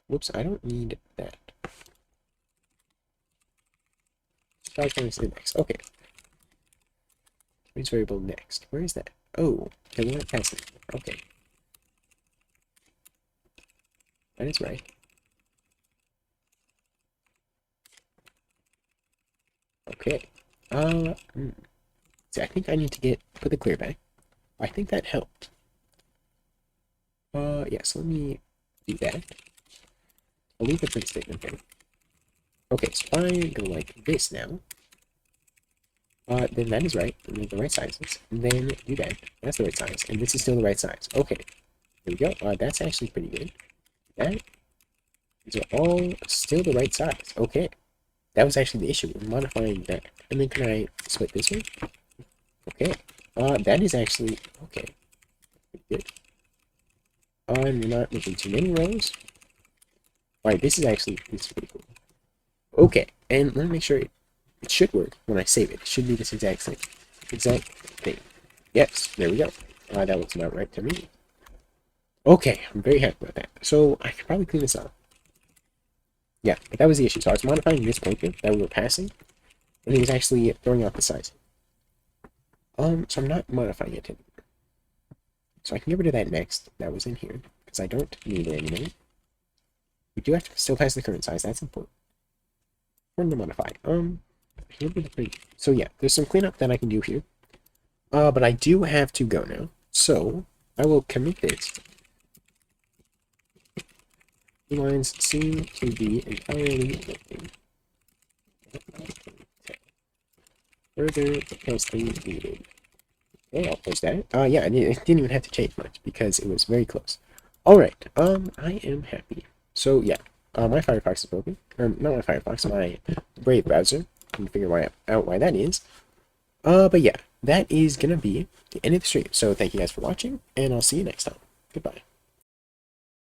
Whoops, I don't need that. Start going to the next. Okay. Use variable next. Where is that? Oh, okay, we're not passing it. Okay. That is right. Okay. See, I think I need to put the clear back. I think that helped. Yes, let me do that. I'll leave the print statement there. Okay, so if I go like this now, then that is right. And the right sizes. And then do that. That's the right size. And this is still the right size. Okay. There we go. That's actually pretty good. That. These are all still the right size. Okay. That was actually the issue. We're modifying that. And then can I split this one? Okay. That is actually okay. Good. And we're not making too many rows. Alright, this is pretty cool. Okay, and let me make sure it should work when I save it. It should be this exact thing. Yes, there we go. That looks about right to me. Okay, I'm very happy about that. So I could probably clean this up. Yeah, but that was the issue. So I was modifying this pointer that we were passing, and it was actually throwing out the size. So I'm not modifying it anymore. So I can get rid of that next that was in here, because I don't need it anymore. we do have to still pass the current size. That's important. Important to modify. So yeah, there's some cleanup that I can do here. But I do have to go now. So I will commit this. The lines seem to be entirely working. Further testing needed. Okay, I'll post that. Yeah, it didn't even have to change much because it was very close. Alright, I am happy. So, yeah, my Firefox is broken. Or, not my Firefox, my Brave browser. I can figure out why that is. But yeah, that is gonna be the end of the stream. So, thank you guys for watching, and I'll see you next time. Goodbye.